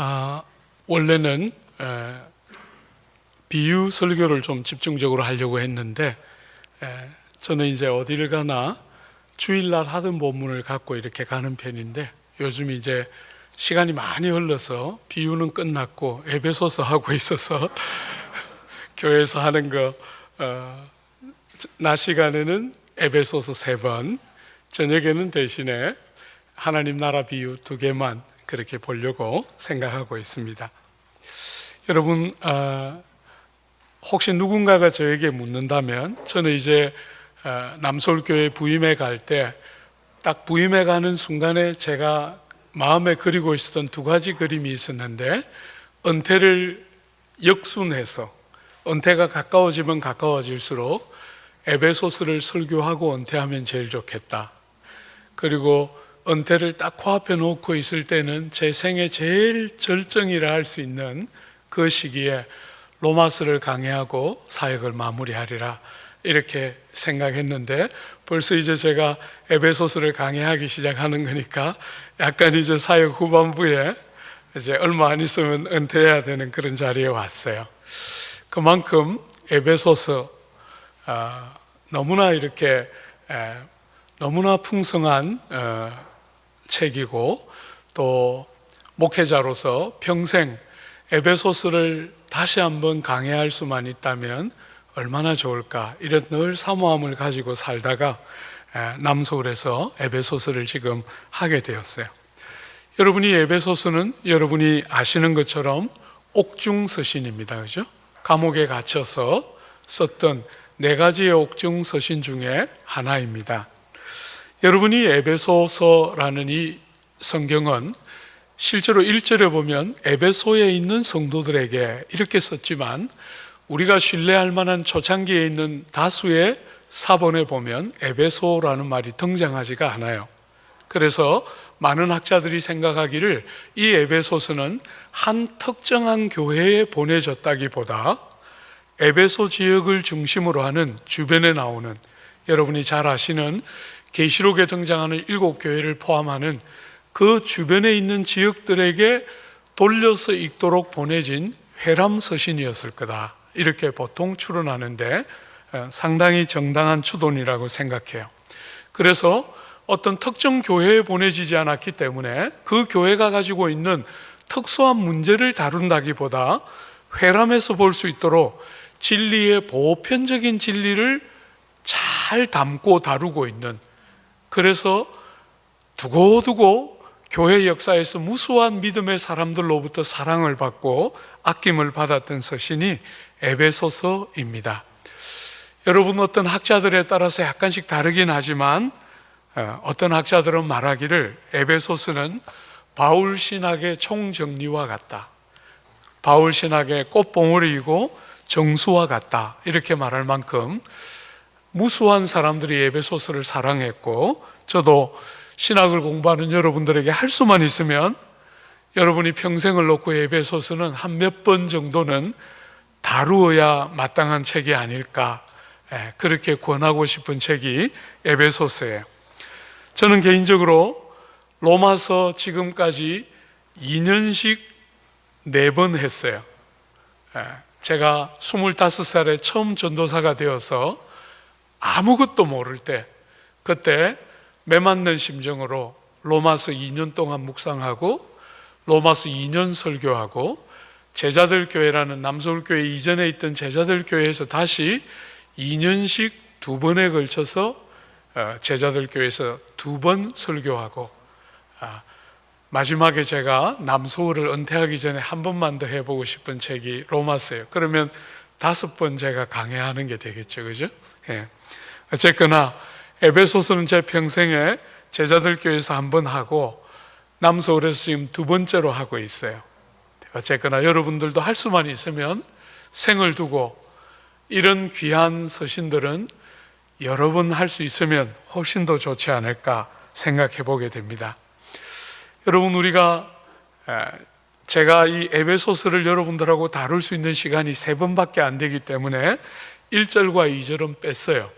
아, 원래는 비유 설교를 좀 집중적으로 하려고 했는데 저는 이제 어디를 가나 주일날 하던 본문을 갖고 이렇게 가는 편인데 요즘 이제 시간이 많이 흘러서 비유는 끝났고 에베소서 하고 있어서 교회에서 하는 거 낮 시간에는 에베소서 3번, 저녁에는 대신에 하나님 나라 비유 2개만 그렇게 보려고 생각하고 있습니다. 여러분, 혹시 누군가가 저에게 묻는다면 저는 이제 남서울교회 부임해 갈 때 딱 부임해 가는 순간에 제가 마음에 그리고 있었던 2가지 그림이 있었는데, 은퇴를 역순해서 은퇴가 가까워지면 가까워질수록 에베소서를 설교하고 은퇴하면 제일 좋겠다. 그리고 은퇴를 딱 코앞에 놓고 있을 때는 제 생애 제일 절정이라 할 수 있는 그 시기에 로마서를 강해하고 사역을 마무리하리라 이렇게 생각했는데, 벌써 이제 제가 에베소서를 강해하기 시작하는 거니까 약간 이제 사역 후반부에 이제 얼마 안 있으면 은퇴해야 되는 그런 자리에 왔어요. 그만큼 에베소서 너무나 이렇게 너무나 풍성한 책이고, 또 목회자로서 평생 에베소서를 다시 한번 강해할 수만 있다면 얼마나 좋을까, 이런 늘 사모함을 가지고 살다가 남서울에서 에베소서를 지금 하게 되었어요. 여러분이 에베소서는 여러분이 아시는 것처럼 옥중서신입니다. 그죠? 감옥에 갇혀서 썼던 4가지의 옥중서신 중에 하나입니다. 여러분이 에베소서라는 이 성경은 실제로 1절에 보면 에베소에 있는 성도들에게 이렇게 썼지만, 우리가 신뢰할 만한 초창기에 있는 다수의 사본에 보면 에베소라는 말이 등장하지가 않아요. 그래서 많은 학자들이 생각하기를 이 에베소서는 한 특정한 교회에 보내졌다기보다 에베소 지역을 중심으로 하는 주변에 나오는, 여러분이 잘 아시는 계시록에 등장하는 7교회를 포함하는 그 주변에 있는 지역들에게 돌려서 읽도록 보내진 회람서신이었을 거다, 이렇게 보통 추론하는데 상당히 정당한 추론이라고 생각해요. 그래서 어떤 특정 교회에 보내지지 않았기 때문에 그 교회가 가지고 있는 특수한 문제를 다룬다기보다 회람해서 볼 수 있도록 진리의 보편적인 진리를 잘 담고 다루고 있는, 그래서 두고두고 교회 역사에서 무수한 믿음의 사람들로부터 사랑을 받고 아낌을 받았던 서신이 에베소서입니다. 여러분, 어떤 학자들에 따라서 약간씩 다르긴 하지만 어떤 학자들은 말하기를 에베소서는 바울 신학의 총정리와 같다, 바울 신학의 꽃봉오리이고 정수와 같다, 이렇게 말할 만큼 무수한 사람들이 에베소서를 사랑했고, 저도 신학을 공부하는 여러분들에게 할 수만 있으면 여러분이 평생을 놓고 에베소서는 한 몇 번 정도는 다루어야 마땅한 책이 아닐까, 그렇게 권하고 싶은 책이 에베소서예요. 저는 개인적으로 로마서 지금까지 2년씩 4번 했어요. 제가 25살에 처음 전도사가 되어서 아무것도 모를 때, 그때 메맞는 심정으로 로마서 2년 동안 묵상하고 로마서 2년 설교하고, 제자들 교회라는 남서울교회 이전에 있던 제자들 교회에서 다시 2년씩 2번에 걸쳐서 제자들 교회에서 2번 설교하고, 마지막에 제가 남서울을 은퇴하기 전에 한 번만 더 해보고 싶은 책이 로마서예요. 그러면 5번 제가 강해하는 게 되겠죠, 그죠? 어쨌거나 에베소서는 제 평생에 제자들 교회에서 한 번 하고 남서울에서 지금 2번째로 하고 있어요. 어쨌거나 여러분들도 할 수만 있으면 생을 두고 이런 귀한 서신들은 여러 번 할 수 있으면 훨씬 더 좋지 않을까 생각해 보게 됩니다. 여러분, 제가 이 에베소서를 여러분들하고 다룰 수 있는 시간이 3번밖에 안 되기 때문에 1절과 2절은 뺐어요.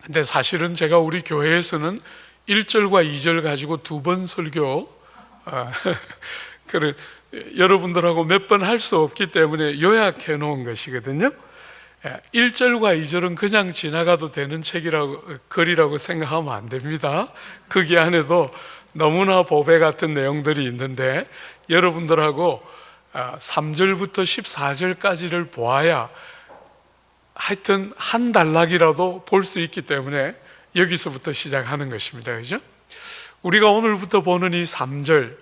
근데 사실은 제가 우리 교회에서는 1절과 2절 가지고 2번 설교 그래, 여러분들하고 몇 번 할 수 없기 때문에 요약해 놓은 것이거든요. 1절과 2절은 그냥 지나가도 되는 글이라고 생각하면 안 됩니다. 거기 안에도 너무나 보배 같은 내용들이 있는데 여러분들하고 3절부터 14절까지를 보아야 하여튼 한 단락이라도 볼 수 있기 때문에 여기서부터 시작하는 것입니다. 그죠? 우리가 오늘부터 보는 이 3절,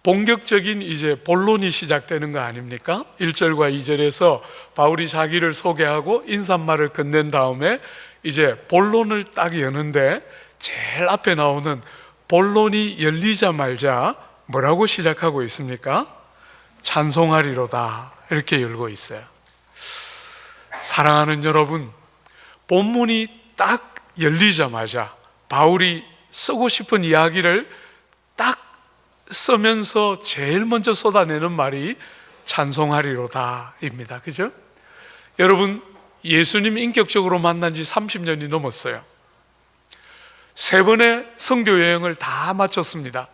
본격적인 이제 본론이 시작되는 거 아닙니까? 1절과 2절에서 바울이 자기를 소개하고 인사말을 건넨 다음에 이제 본론을 딱 여는데 제일 앞에 나오는 본론이 열리자마자 뭐라고 시작하고 있습니까? 찬송하리로다, 이렇게 열고 있어요. 사랑하는 여러분, 본문이 딱 열리자마자 바울이 쓰고 싶은 이야기를 딱 쓰면서 제일 먼저 쏟아내는 말이 찬송하리로다입니다. 그죠? 여러분, 예수님 인격적으로 만난 지 30년이 넘었어요. 3번의 선교 여행을 다 마쳤습니다.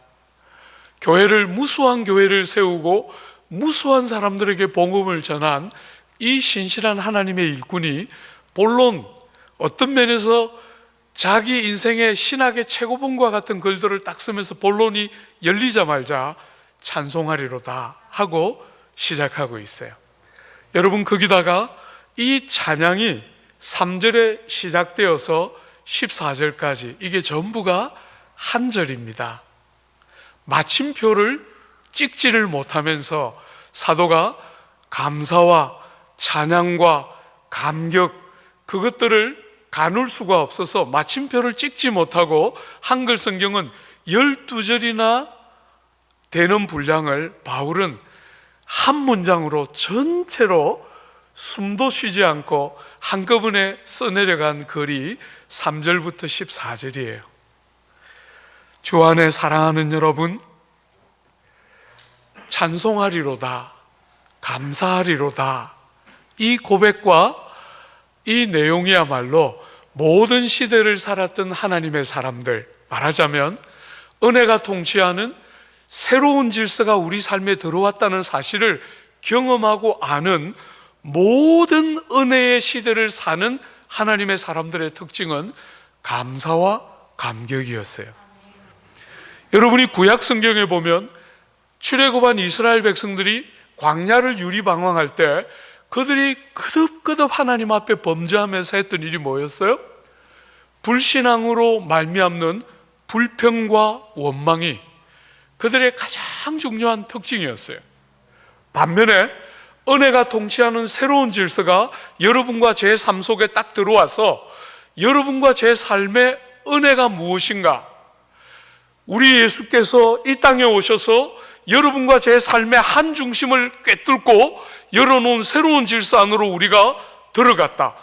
무수한 교회를 세우고 무수한 사람들에게 복음을 전한 이 신실한 하나님의 일꾼이 본론, 어떤 면에서 자기 인생의 신학의 최고봉과 같은 글들을 딱 쓰면서 본론이 열리자마자 찬송하리로다 하고 시작하고 있어요. 여러분, 거기다가 이 찬양이 3절에 시작되어서 14절까지 이게 전부가 한 절입니다. 마침표를 찍지를 못하면서 사도가 감사와 찬양과 감격, 그것들을 가눌 수가 없어서 마침표를 찍지 못하고 한글 성경은 12절이나 되는 분량을 바울은 한 문장으로 전체로 숨도 쉬지 않고 한꺼번에 써내려간 글이 3절부터 14절이에요. 주 안에 사랑하는 여러분, 찬송하리로다, 감사하리로다, 이 고백과 이 내용이야말로 모든 시대를 살았던 하나님의 사람들, 말하자면 은혜가 통치하는 새로운 질서가 우리 삶에 들어왔다는 사실을 경험하고 아는 모든 은혜의 시대를 사는 하나님의 사람들의 특징은 감사와 감격이었어요. 여러분이 구약 성경에 보면 출애굽한 이스라엘 백성들이 광야를 유리방황할 때 그들이 끄덕끄덕 하나님 앞에 범죄하면서 했던 일이 뭐였어요? 불신앙으로 말미암는 불평과 원망이 그들의 가장 중요한 특징이었어요. 반면에 은혜가 통치하는 새로운 질서가 여러분과 제 삶 속에 딱 들어와서 여러분과 제 삶의 은혜가 무엇인가, 우리 예수께서 이 땅에 오셔서 여러분과 제 삶의 한 중심을 꿰뚫고 열어놓은 새로운 질서 안으로 우리가 들어갔다.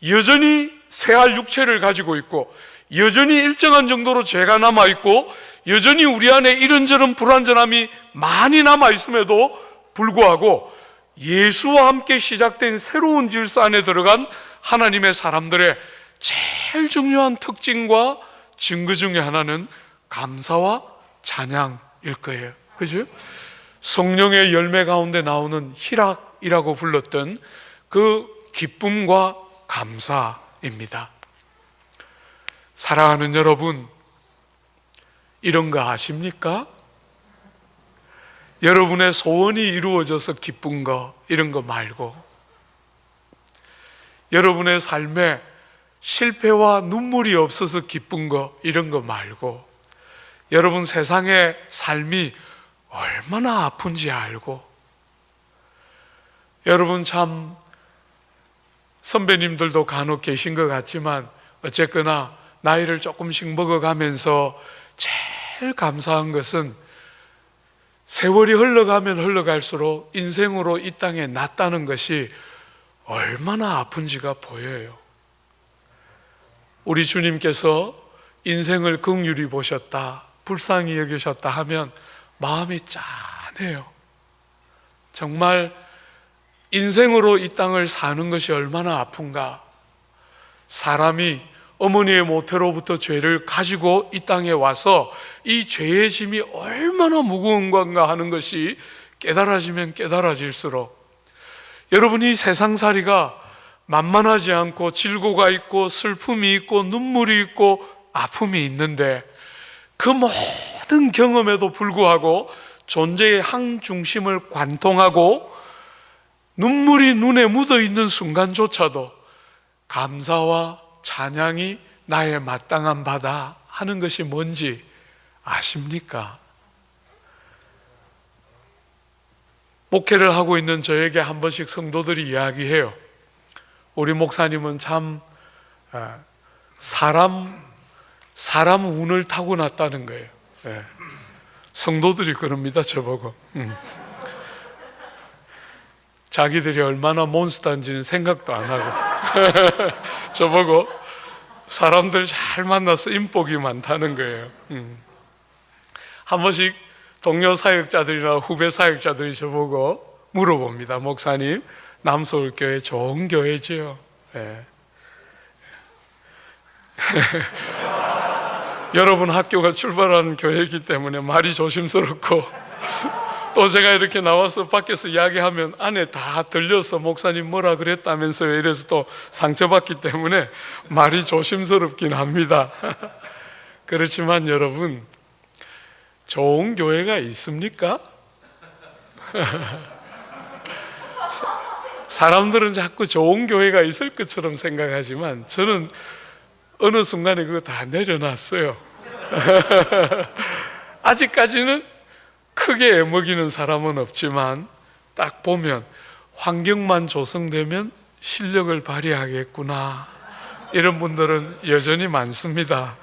여전히 새할 육체를 가지고 있고 여전히 일정한 정도로 죄가 남아있고 여전히 우리 안에 이런저런 불완전함이 많이 남아있음에도 불구하고 예수와 함께 시작된 새로운 질서 안에 들어간 하나님의 사람들의 제일 중요한 특징과 증거 중에 하나는 감사와 찬양일 거예요. 그죠? 성령의 열매 가운데 나오는 희락이라고 불렀던 그 기쁨과 감사입니다. 사랑하는 여러분, 이런 거 아십니까? 여러분의 소원이 이루어져서 기쁜 거, 이런 거 말고, 여러분의 삶에 실패와 눈물이 없어서 기쁜 거, 이런 거 말고, 여러분 세상의 삶이 얼마나 아픈지 알고, 여러분 참 선배님들도 간혹 계신 것 같지만 어쨌거나 나이를 조금씩 먹어가면서 제일 감사한 것은 세월이 흘러가면 흘러갈수록 인생으로 이 땅에 났다는 것이 얼마나 아픈지가 보여요. 우리 주님께서 인생을 긍휼히 보셨다, 불쌍히 여기셨다 하면 마음이 짠해요. 정말 인생으로 이 땅을 사는 것이 얼마나 아픈가. 사람이 어머니의 모태로부터 죄를 가지고 이 땅에 와서 이 죄의 짐이 얼마나 무거운 건가 하는 것이 깨달아지면 깨달아질수록 여러분이 세상살이가 만만하지 않고 질고가 있고 슬픔이 있고 눈물이 있고 아픔이 있는데 그 모든 경험에도 불구하고 존재의 항중심을 관통하고 눈물이 눈에 묻어 있는 순간조차도 감사와 찬양이 나의 마땅한 바다 하는 것이 뭔지 아십니까? 목회를 하고 있는 저에게 한 번씩 성도들이 이야기해요. 우리 목사님은 참 사람 운을 타고났다는 거예요. 성도들이 그럽니다, 저보고. 자기들이 얼마나 몬스터인지는 생각도 안 하고 저보고 사람들 잘 만나서 인복이 많다는 거예요. 한 번씩 동료 사역자들이나 후배 사역자들이 저보고 물어봅니다. 목사님, 남서울교회 좋은 교회지요? 여러분 학교가 출발하는 교회이기 때문에 말이 조심스럽고 또 제가 이렇게 나와서 밖에서 이야기하면 안에 다 들려서 목사님 뭐라 그랬다면서요 이래서 또 상처받기 때문에 말이 조심스럽긴 합니다. 그렇지만 여러분, 좋은 교회가 있습니까? 사람들은 자꾸 좋은 교회가 있을 것처럼 생각하지만 저는 어느 순간에 그거 다 내려놨어요. 아직까지는 크게 애먹이는 사람은 없지만 딱 보면 환경만 조성되면 실력을 발휘하겠구나, 이런 분들은 여전히 많습니다.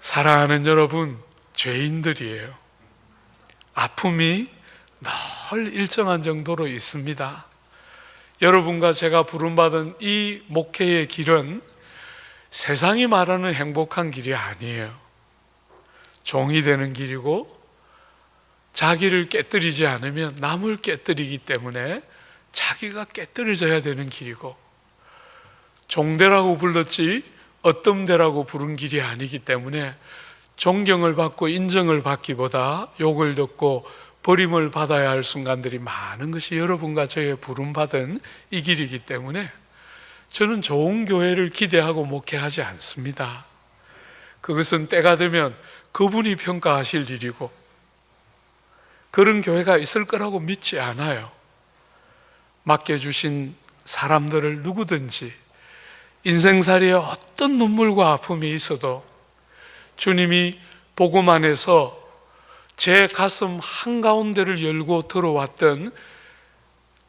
사랑하는 여러분, 죄인들이에요. 아픔이 늘 일정한 정도로 있습니다. 여러분과 제가 부름받은 이 목회의 길은 세상이 말하는 행복한 길이 아니에요. 종이 되는 길이고 자기를 깨뜨리지 않으면 남을 깨뜨리기 때문에 자기가 깨뜨려져야 되는 길이고, 종대라고 불렀지 어뜸대라고 부른 길이 아니기 때문에 존경을 받고 인정을 받기보다 욕을 듣고 버림을 받아야 할 순간들이 많은 것이 여러분과 저의 부름받은 이 길이기 때문에 저는 좋은 교회를 기대하고 목회하지 않습니다. 그것은 때가 되면 그분이 평가하실 일이고 그런 교회가 있을 거라고 믿지 않아요. 맡겨주신 사람들을 누구든지 인생살이에 어떤 눈물과 아픔이 있어도 주님이 복음 안에서 제 가슴 한가운데를 열고 들어왔던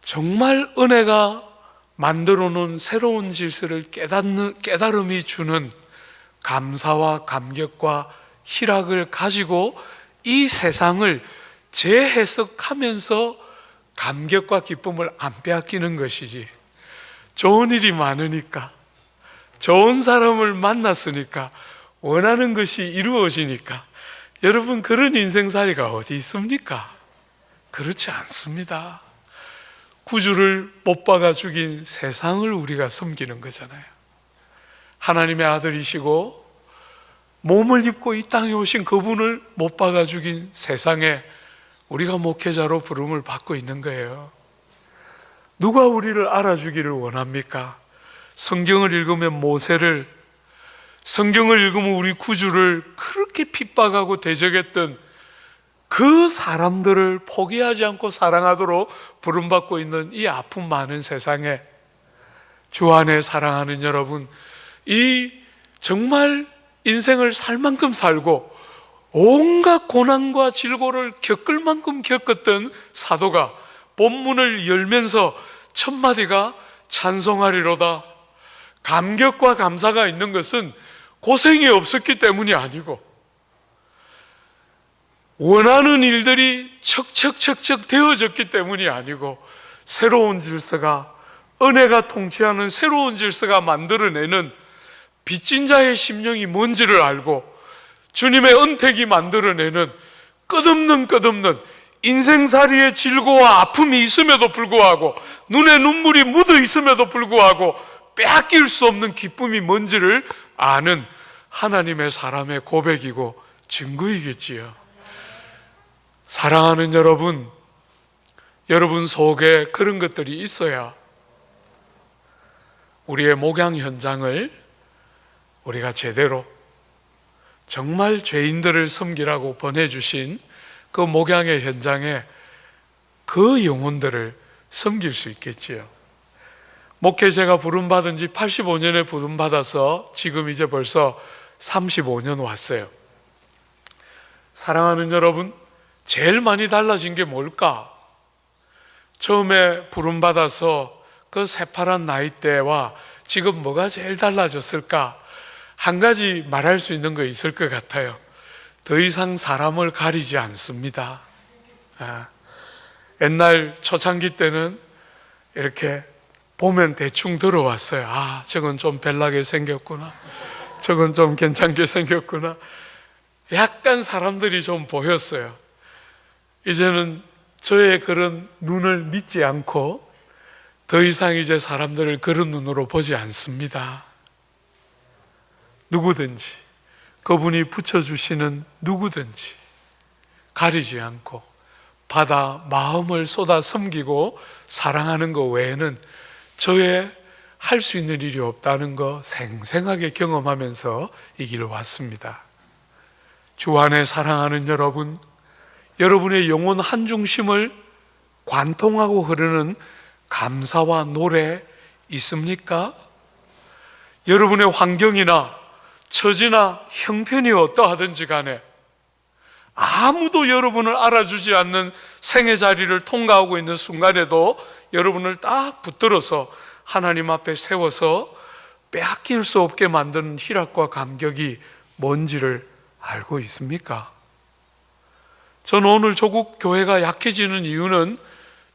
정말 은혜가 만들어 놓은 새로운 질서를 깨달음이 주는 감사와 감격과 희락을 가지고 이 세상을 재해석하면서 감격과 기쁨을 안 빼앗기는 것이지, 좋은 일이 많으니까, 좋은 사람을 만났으니까, 원하는 것이 이루어지니까, 여러분 그런 인생살이가 어디 있습니까? 그렇지 않습니다. 구주를 못 박아 죽인 세상을 우리가 섬기는 거잖아요. 하나님의 아들이시고 몸을 입고 이 땅에 오신 그분을 못 박아 죽인 세상에 우리가 목회자로 부름을 받고 있는 거예요. 누가 우리를 알아주기를 원합니까? 성경을 읽으면 모세를, 성경을 읽으면 우리 구주를 그렇게 핍박하고 대적했던 그 사람들을 포기하지 않고 사랑하도록 부름받고 있는 이 아픔 많은 세상에 주 안에 사랑하는 여러분, 이 정말 인생을 살 만큼 살고 온갖 고난과 질고를 겪을 만큼 겪었던 사도가 본문을 열면서 첫 마디가 찬송하리로다. 감격과 감사가 있는 것은 고생이 없었기 때문이 아니고 원하는 일들이 척척척척 되어졌기 때문이 아니고 새로운 질서가, 은혜가 통치하는 새로운 질서가 만들어내는 빚진 자의 심령이 뭔지를 알고 주님의 은택이 만들어내는 끝없는 인생살이의 질고와 아픔이 있음에도 불구하고 눈에 눈물이 묻어 있음에도 불구하고 빼앗길 수 없는 기쁨이 뭔지를 아는 하나님의 사람의 고백이고 증거이겠지요. 사랑하는 여러분, 여러분 속에 그런 것들이 있어야 우리의 목양 현장을 우리가 제대로 정말 죄인들을 섬기라고 보내주신 그 목양의 현장에 그 영혼들을 섬길 수 있겠지요. 목회자가 부름받은 지 85년에 부름받아서 지금 이제 벌써 35년 왔어요. 사랑하는 여러분, 제일 많이 달라진 게 뭘까? 처음에 부름받아서 그 새파란 나이대와 지금 뭐가 제일 달라졌을까? 한 가지 말할 수 있는 거 있을 것 같아요. 더 이상 사람을 가리지 않습니다. 옛날 초창기 때는 이렇게 보면 대충 들어왔어요. 저건 좀 별나게 생겼구나, 저건 좀 괜찮게 생겼구나. 약간 사람들이 좀 보였어요. 이제는 저의 그런 눈을 믿지 않고 더 이상 이제 사람들을 그런 눈으로 보지 않습니다. 누구든지, 그분이 붙여주시는 누구든지 가리지 않고 받아 마음을 쏟아 섬기고 사랑하는 것 외에는 저의 할 수 있는 일이 없다는 거 생생하게 경험하면서 이 길을 왔습니다. 주 안에 사랑하는 여러분, 여러분의 영혼 한중심을 관통하고 흐르는 감사와 노래 있습니까? 여러분의 환경이나 처지나 형편이 어떠하든지 간에 아무도 여러분을 알아주지 않는 생의 자리를 통과하고 있는 순간에도 여러분을 딱 붙들어서 하나님 앞에 세워서 빼앗길 수 없게 만드는 희락과 감격이 뭔지를 알고 있습니까? 저는 오늘 조국 교회가 약해지는 이유는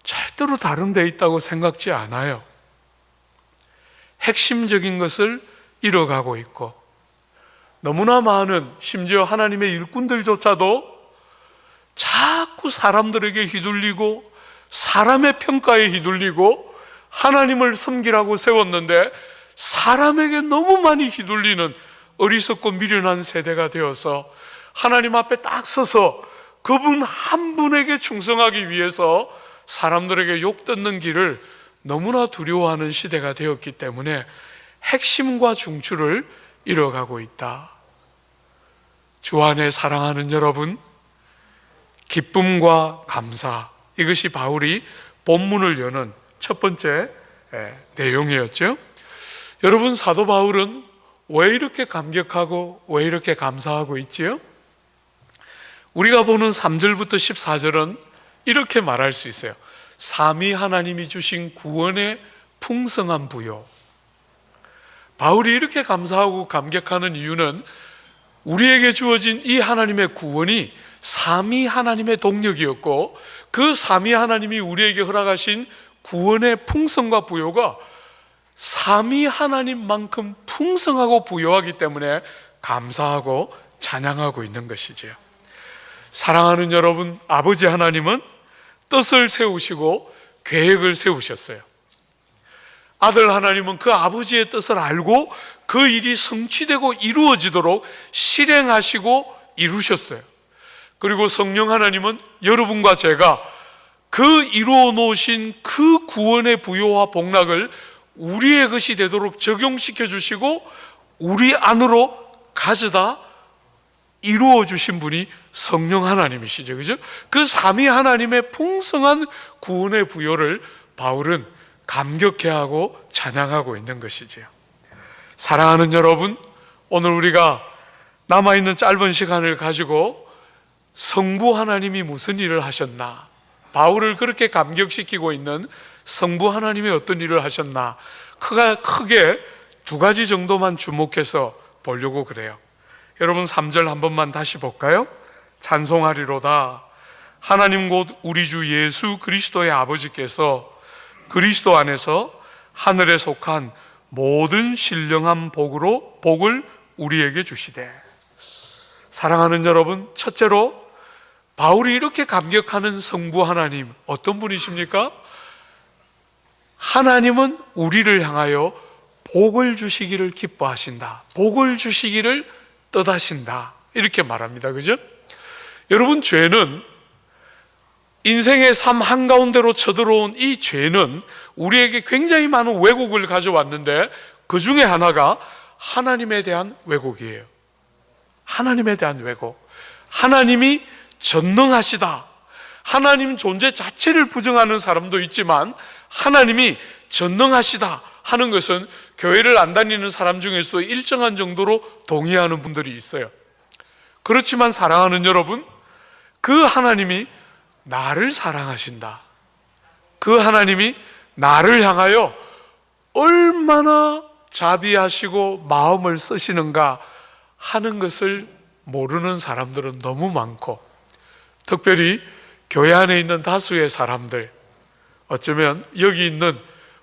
절대로 다른 데 있다고 생각지 않아요. 핵심적인 것을 잃어가고 있고, 너무나 많은 심지어 하나님의 일꾼들조차도 자꾸 사람들에게 휘둘리고 사람의 평가에 휘둘리고 하나님을 섬기라고 세웠는데 사람에게 너무 많이 휘둘리는 어리석고 미련한 세대가 되어서 하나님 앞에 딱 서서 그분 한 분에게 충성하기 위해서 사람들에게 욕 듣는 길을 너무나 두려워하는 시대가 되었기 때문에 핵심과 중추를 잃어가고 있다. 주 안에 사랑하는 여러분, 기쁨과 감사, 이것이 바울이 본문을 여는 첫 번째 내용이었죠. 여러분, 사도 바울은 왜 이렇게 감격하고 왜 이렇게 감사하고 있지요? 우리가 보는 3절부터 14절은 이렇게 말할 수 있어요. 삼위 하나님이 주신 구원의 풍성한 부요. 바울이 이렇게 감사하고 감격하는 이유는 우리에게 주어진 이 하나님의 구원이 삼위 하나님의 동력이었고, 그 삼위 하나님이 우리에게 허락하신 구원의 풍성과 부요가 삼위 하나님만큼 풍성하고 부요하기 때문에 감사하고 찬양하고 있는 것이지요. 사랑하는 여러분, 아버지 하나님은 뜻을 세우시고 계획을 세우셨어요. 아들 하나님은 그 아버지의 뜻을 알고 그 일이 성취되고 이루어지도록 실행하시고 이루셨어요. 그리고 성령 하나님은 여러분과 제가 그 이루어 놓으신 그 구원의 부요와 복락을 우리의 것이 되도록 적용시켜 주시고 우리 안으로 가져다 이루어 주신 분이 성령 하나님이시죠. 그죠? 그 삼위 하나님의 풍성한 구원의 부요를 바울은 감격해하고 찬양하고 있는 것이지요. 사랑하는 여러분, 오늘 우리가 남아있는 짧은 시간을 가지고 성부 하나님이 무슨 일을 하셨나, 바울을 그렇게 감격시키고 있는 성부 하나님이 어떤 일을 하셨나, 크게 두 가지 정도만 주목해서 보려고 그래요. 여러분, 3절 한 번만 다시 볼까요? 찬송하리로다. 하나님 곧 우리 주 예수 그리스도의 아버지께서 그리스도 안에서 하늘에 속한 모든 신령한 복을 우리에게 주시되. 사랑하는 여러분, 첫째로 바울이 이렇게 감격하는 성부 하나님, 어떤 분이십니까? 하나님은 우리를 향하여 복을 주시기를 기뻐하신다. 복을 주시기를 뜻하신다. 이렇게 말합니다. 그죠? 여러분, 죄는, 인생의 삶 한가운데로 쳐들어온 이 죄는 우리에게 굉장히 많은 왜곡을 가져왔는데, 그 중에 하나가 하나님에 대한 왜곡이에요. 하나님에 대한 왜곡. 하나님이 전능하시다. 하나님 존재 자체를 부정하는 사람도 있지만 하나님이 전능하시다 하는 것은 교회를 안 다니는 사람 중에서도 일정한 정도로 동의하는 분들이 있어요. 그렇지만 사랑하는 여러분, 그 하나님이 나를 사랑하신다. 그 하나님이 나를 향하여 얼마나 자비하시고 마음을 쓰시는가 하는 것을 모르는 사람들은 너무 많고, 특별히 교회 안에 있는 다수의 사람들, 어쩌면 여기 있는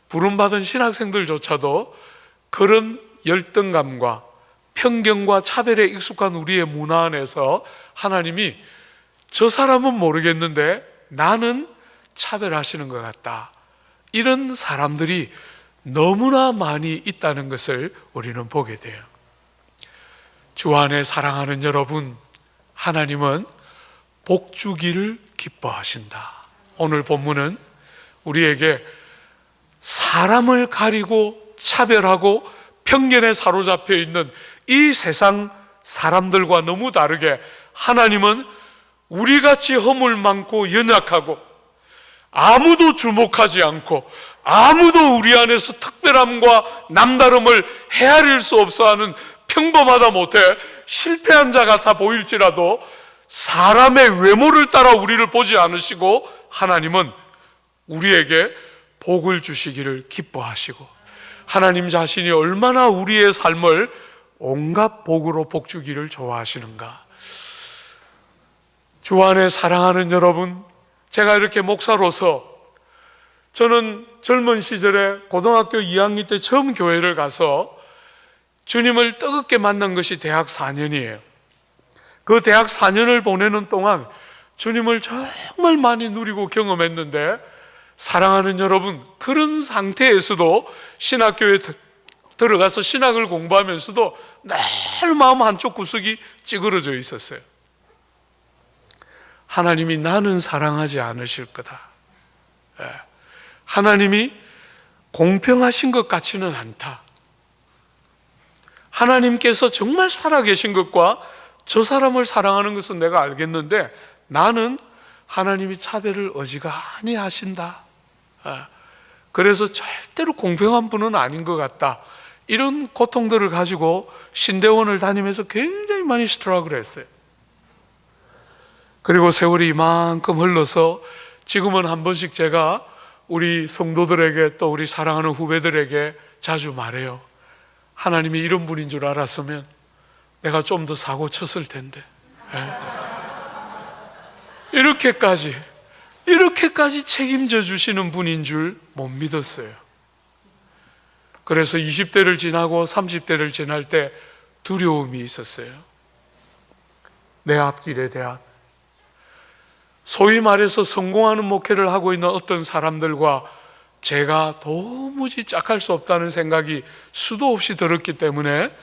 부름받은 신학생들조차도 그런 열등감과 편견과 차별에 익숙한 우리의 문화 안에서 하나님이 저 사람은 모르겠는데 나는 차별하시는 것 같다, 이런 사람들이 너무나 많이 있다는 것을 우리는 보게 돼요. 주 안에 사랑하는 여러분, 하나님은 복 주기를 기뻐하신다. 오늘 본문은 우리에게 사람을 가리고 차별하고 편견에 사로잡혀 있는 이 세상 사람들과 너무 다르게 하나님은 우리같이 허물 많고 연약하고 아무도 주목하지 않고 아무도 우리 안에서 특별함과 남다름을 헤아릴 수 없어하는 평범하다 못해 실패한 자 같아 보일지라도 사람의 외모를 따라 우리를 보지 않으시고 하나님은 우리에게 복을 주시기를 기뻐하시고, 하나님 자신이 얼마나 우리의 삶을 온갖 복으로 복주기를 좋아하시는가. 주 안에 사랑하는 여러분, 제가 이렇게 목사로서, 저는 젊은 시절에 고등학교 2학년 때 처음 교회를 가서 주님을 뜨겁게 만난 것이 대학 4년이에요. 그 대학 4년을 보내는 동안 주님을 정말 많이 누리고 경험했는데, 사랑하는 여러분, 그런 상태에서도 신학교에 들어가서 신학을 공부하면서도 늘 마음 한쪽 구석이 찌그러져 있었어요. 하나님이 나는 사랑하지 않으실 거다. 하나님이 공평하신 것 같지는 않다. 하나님께서 정말 살아계신 것과 저 사람을 사랑하는 것은 내가 알겠는데 나는 하나님이 차별을 어지간히 하신다. 그래서 절대로 공평한 분은 아닌 것 같다. 이런 고통들을 가지고 신대원을 다니면서 굉장히 많이 스트러글 했어요. 그리고 세월이 이만큼 흘러서 지금은 한 번씩 제가 우리 성도들에게 또 우리 사랑하는 후배들에게 자주 말해요. 하나님이 이런 분인 줄 알았으면 내가 좀 더 사고 쳤을 텐데. 이렇게까지 책임져 주시는 분인 줄 못 믿었어요. 그래서 20대를 지나고 30대를 지날 때 두려움이 있었어요. 내 앞길에 대한, 소위 말해서 성공하는 목회를 하고 있는 어떤 사람들과 제가 도무지 짝할 수 없다는 생각이 수도 없이 들었기 때문에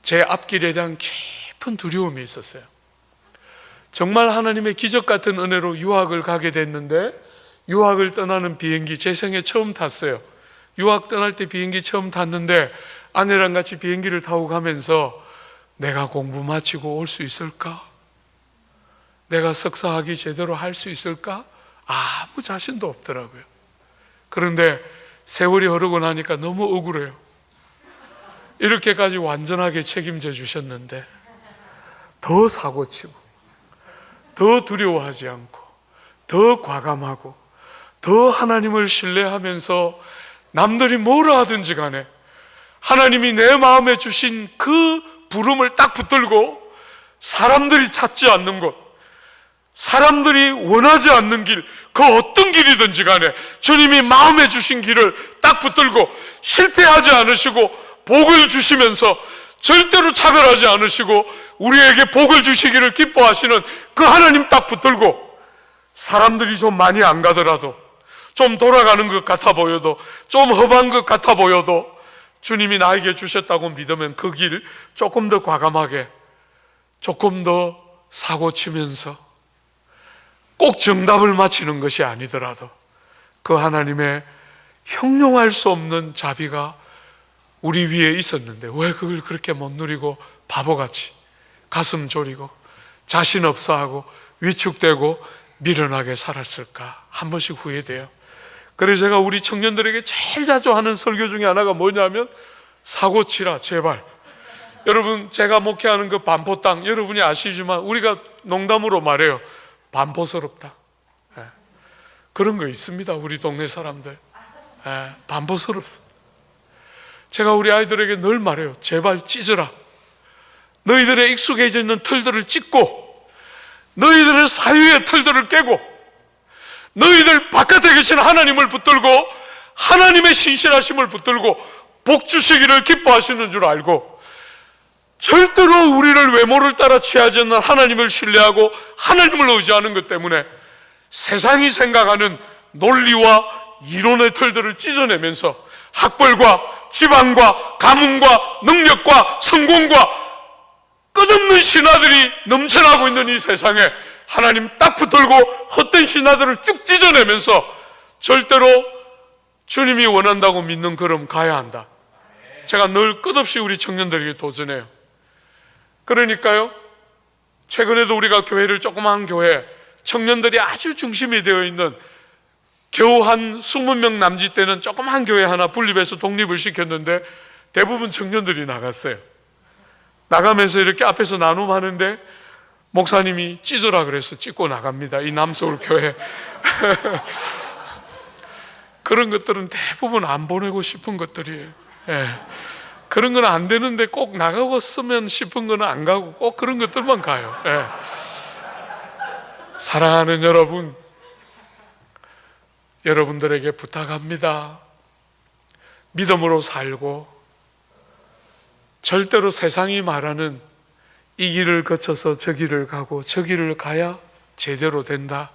제 앞길에 대한 깊은 두려움이 있었어요. 정말 하나님의 기적 같은 은혜로 유학을 가게 됐는데, 유학을 떠나는 비행기 제 생에 처음 탔어요. 유학 떠날 때 비행기 처음 탔는데 아내랑 같이 비행기를 타고 가면서 내가 공부 마치고 올 수 있을까? 내가 석사학위 제대로 할 수 있을까? 아무 자신도 없더라고요. 그런데 세월이 흐르고 나니까 너무 억울해요. 이렇게까지 완전하게 책임져 주셨는데 더 사고치고 더 두려워하지 않고 더 과감하고 더 하나님을 신뢰하면서 남들이 뭐라 하든지 간에 하나님이 내 마음에 주신 그 부름을 딱 붙들고 사람들이 찾지 않는 곳, 사람들이 원하지 않는 길, 그 어떤 길이든지 간에 주님이 마음에 주신 길을 딱 붙들고 실패하지 않으시고 복을 주시면서 절대로 차별하지 않으시고 우리에게 복을 주시기를 기뻐하시는 그 하나님 딱 붙들고, 사람들이 좀 많이 안 가더라도, 좀 돌아가는 것 같아 보여도, 좀 험한 것 같아 보여도 주님이 나에게 주셨다고 믿으면 그 길 조금 더 과감하게, 조금 더 사고치면서 꼭 정답을 맞히는 것이 아니더라도 그 하나님의 형용할 수 없는 자비가 우리 위에 있었는데 왜 그걸 그렇게 못 누리고 바보같이 가슴 졸이고 자신 없어하고 위축되고 미련하게 살았을까 한 번씩 후회돼요. 그래서 제가 우리 청년들에게 제일 자주 하는 설교 중에 하나가 뭐냐면 사고치라 제발. 여러분, 제가 목회하는 그 반포 땅 여러분이 아시지만 우리가 농담으로 말해요. 반포스럽다. 그런 거 있습니다. 우리 동네 사람들 반포스럽습니다. 제가 우리 아이들에게 늘 말해요. 제발 찢어라. 너희들의 익숙해져 있는 털들을 찢고 너희들의 사유의 털들을 깨고 너희들 바깥에 계신 하나님을 붙들고 하나님의 신실하심을 붙들고 복 주시기를 기뻐하시는 줄 알고 절대로 우리를 외모를 따라 취하지 않는 하나님을 신뢰하고 하나님을 의지하는 것 때문에 세상이 생각하는 논리와 이론의 털들을 찢어내면서 학벌과 지방과 가문과 능력과 성공과 끝없는 신화들이 넘쳐나고 있는 이 세상에 하나님 딱 붙들고 헛된 신화들을 쭉 찢어내면서 절대로 주님이 원한다고 믿는 걸음 가야 한다. 제가 늘 끝없이 우리 청년들에게 도전해요. 그러니까요, 최근에도 우리가 교회를, 조그마한 교회, 청년들이 아주 중심이 되어 있는 겨우 한 20명 남짓 되는 조그마한 교회 하나 분립해서 독립을 시켰는데 대부분 청년들이 나갔어요. 나가면서 이렇게 앞에서 나눔하는데 목사님이 찢어라 그래서 찢고 나갑니다. 이 남서울 교회. 그런 것들은 대부분 안 보내고 싶은 것들이에요. 그런 건 안 되는데 꼭 나가고 쓰면 싶은 건 안 가고 꼭 그런 것들만 가요. 사랑하는 여러분, 여러분들에게 부탁합니다. 믿음으로 살고 절대로 세상이 말하는 이 길을 거쳐서 저 길을 가고 저 길을 가야 제대로 된다.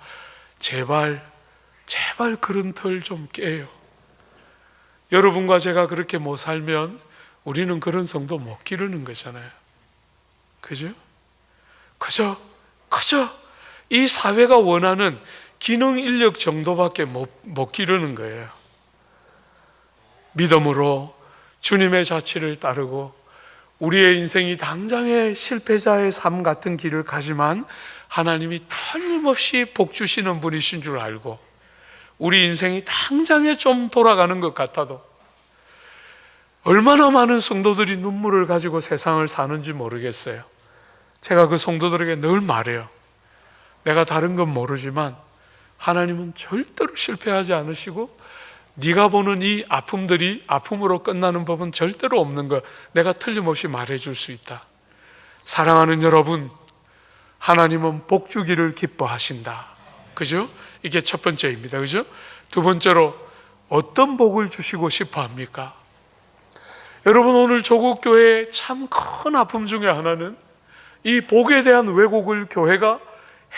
제발 그런 털 좀 깨요. 여러분과 제가 그렇게 못 살면 우리는 그런 성도 못 기르는 거잖아요. 그죠? 그저 이 사회가 원하는 기능 인력 정도밖에 못 기르는 거예요. 믿음으로 주님의 자취를 따르고 우리의 인생이 당장의 실패자의 삶 같은 길을 가지만 하나님이 틀림없이 복 주시는 분이신 줄 알고 우리 인생이 당장에 좀 돌아가는 것 같아도 얼마나 많은 성도들이 눈물을 가지고 세상을 사는지 모르겠어요. 제가 그 성도들에게 늘 말해요. 내가 다른 건 모르지만 하나님은 절대로 실패하지 않으시고 네가 보는 이 아픔들이 아픔으로 끝나는 법은 절대로 없는 거 내가 틀림없이 말해줄 수 있다. 사랑하는 여러분, 하나님은 복 주기를 기뻐하신다. 그죠? 이게 첫 번째입니다. 그죠? 두 번째로 어떤 복을 주시고 싶어 합니까? 여러분, 오늘 조국교회의 참 큰 아픔 중에 하나는 이 복에 대한 왜곡을 교회가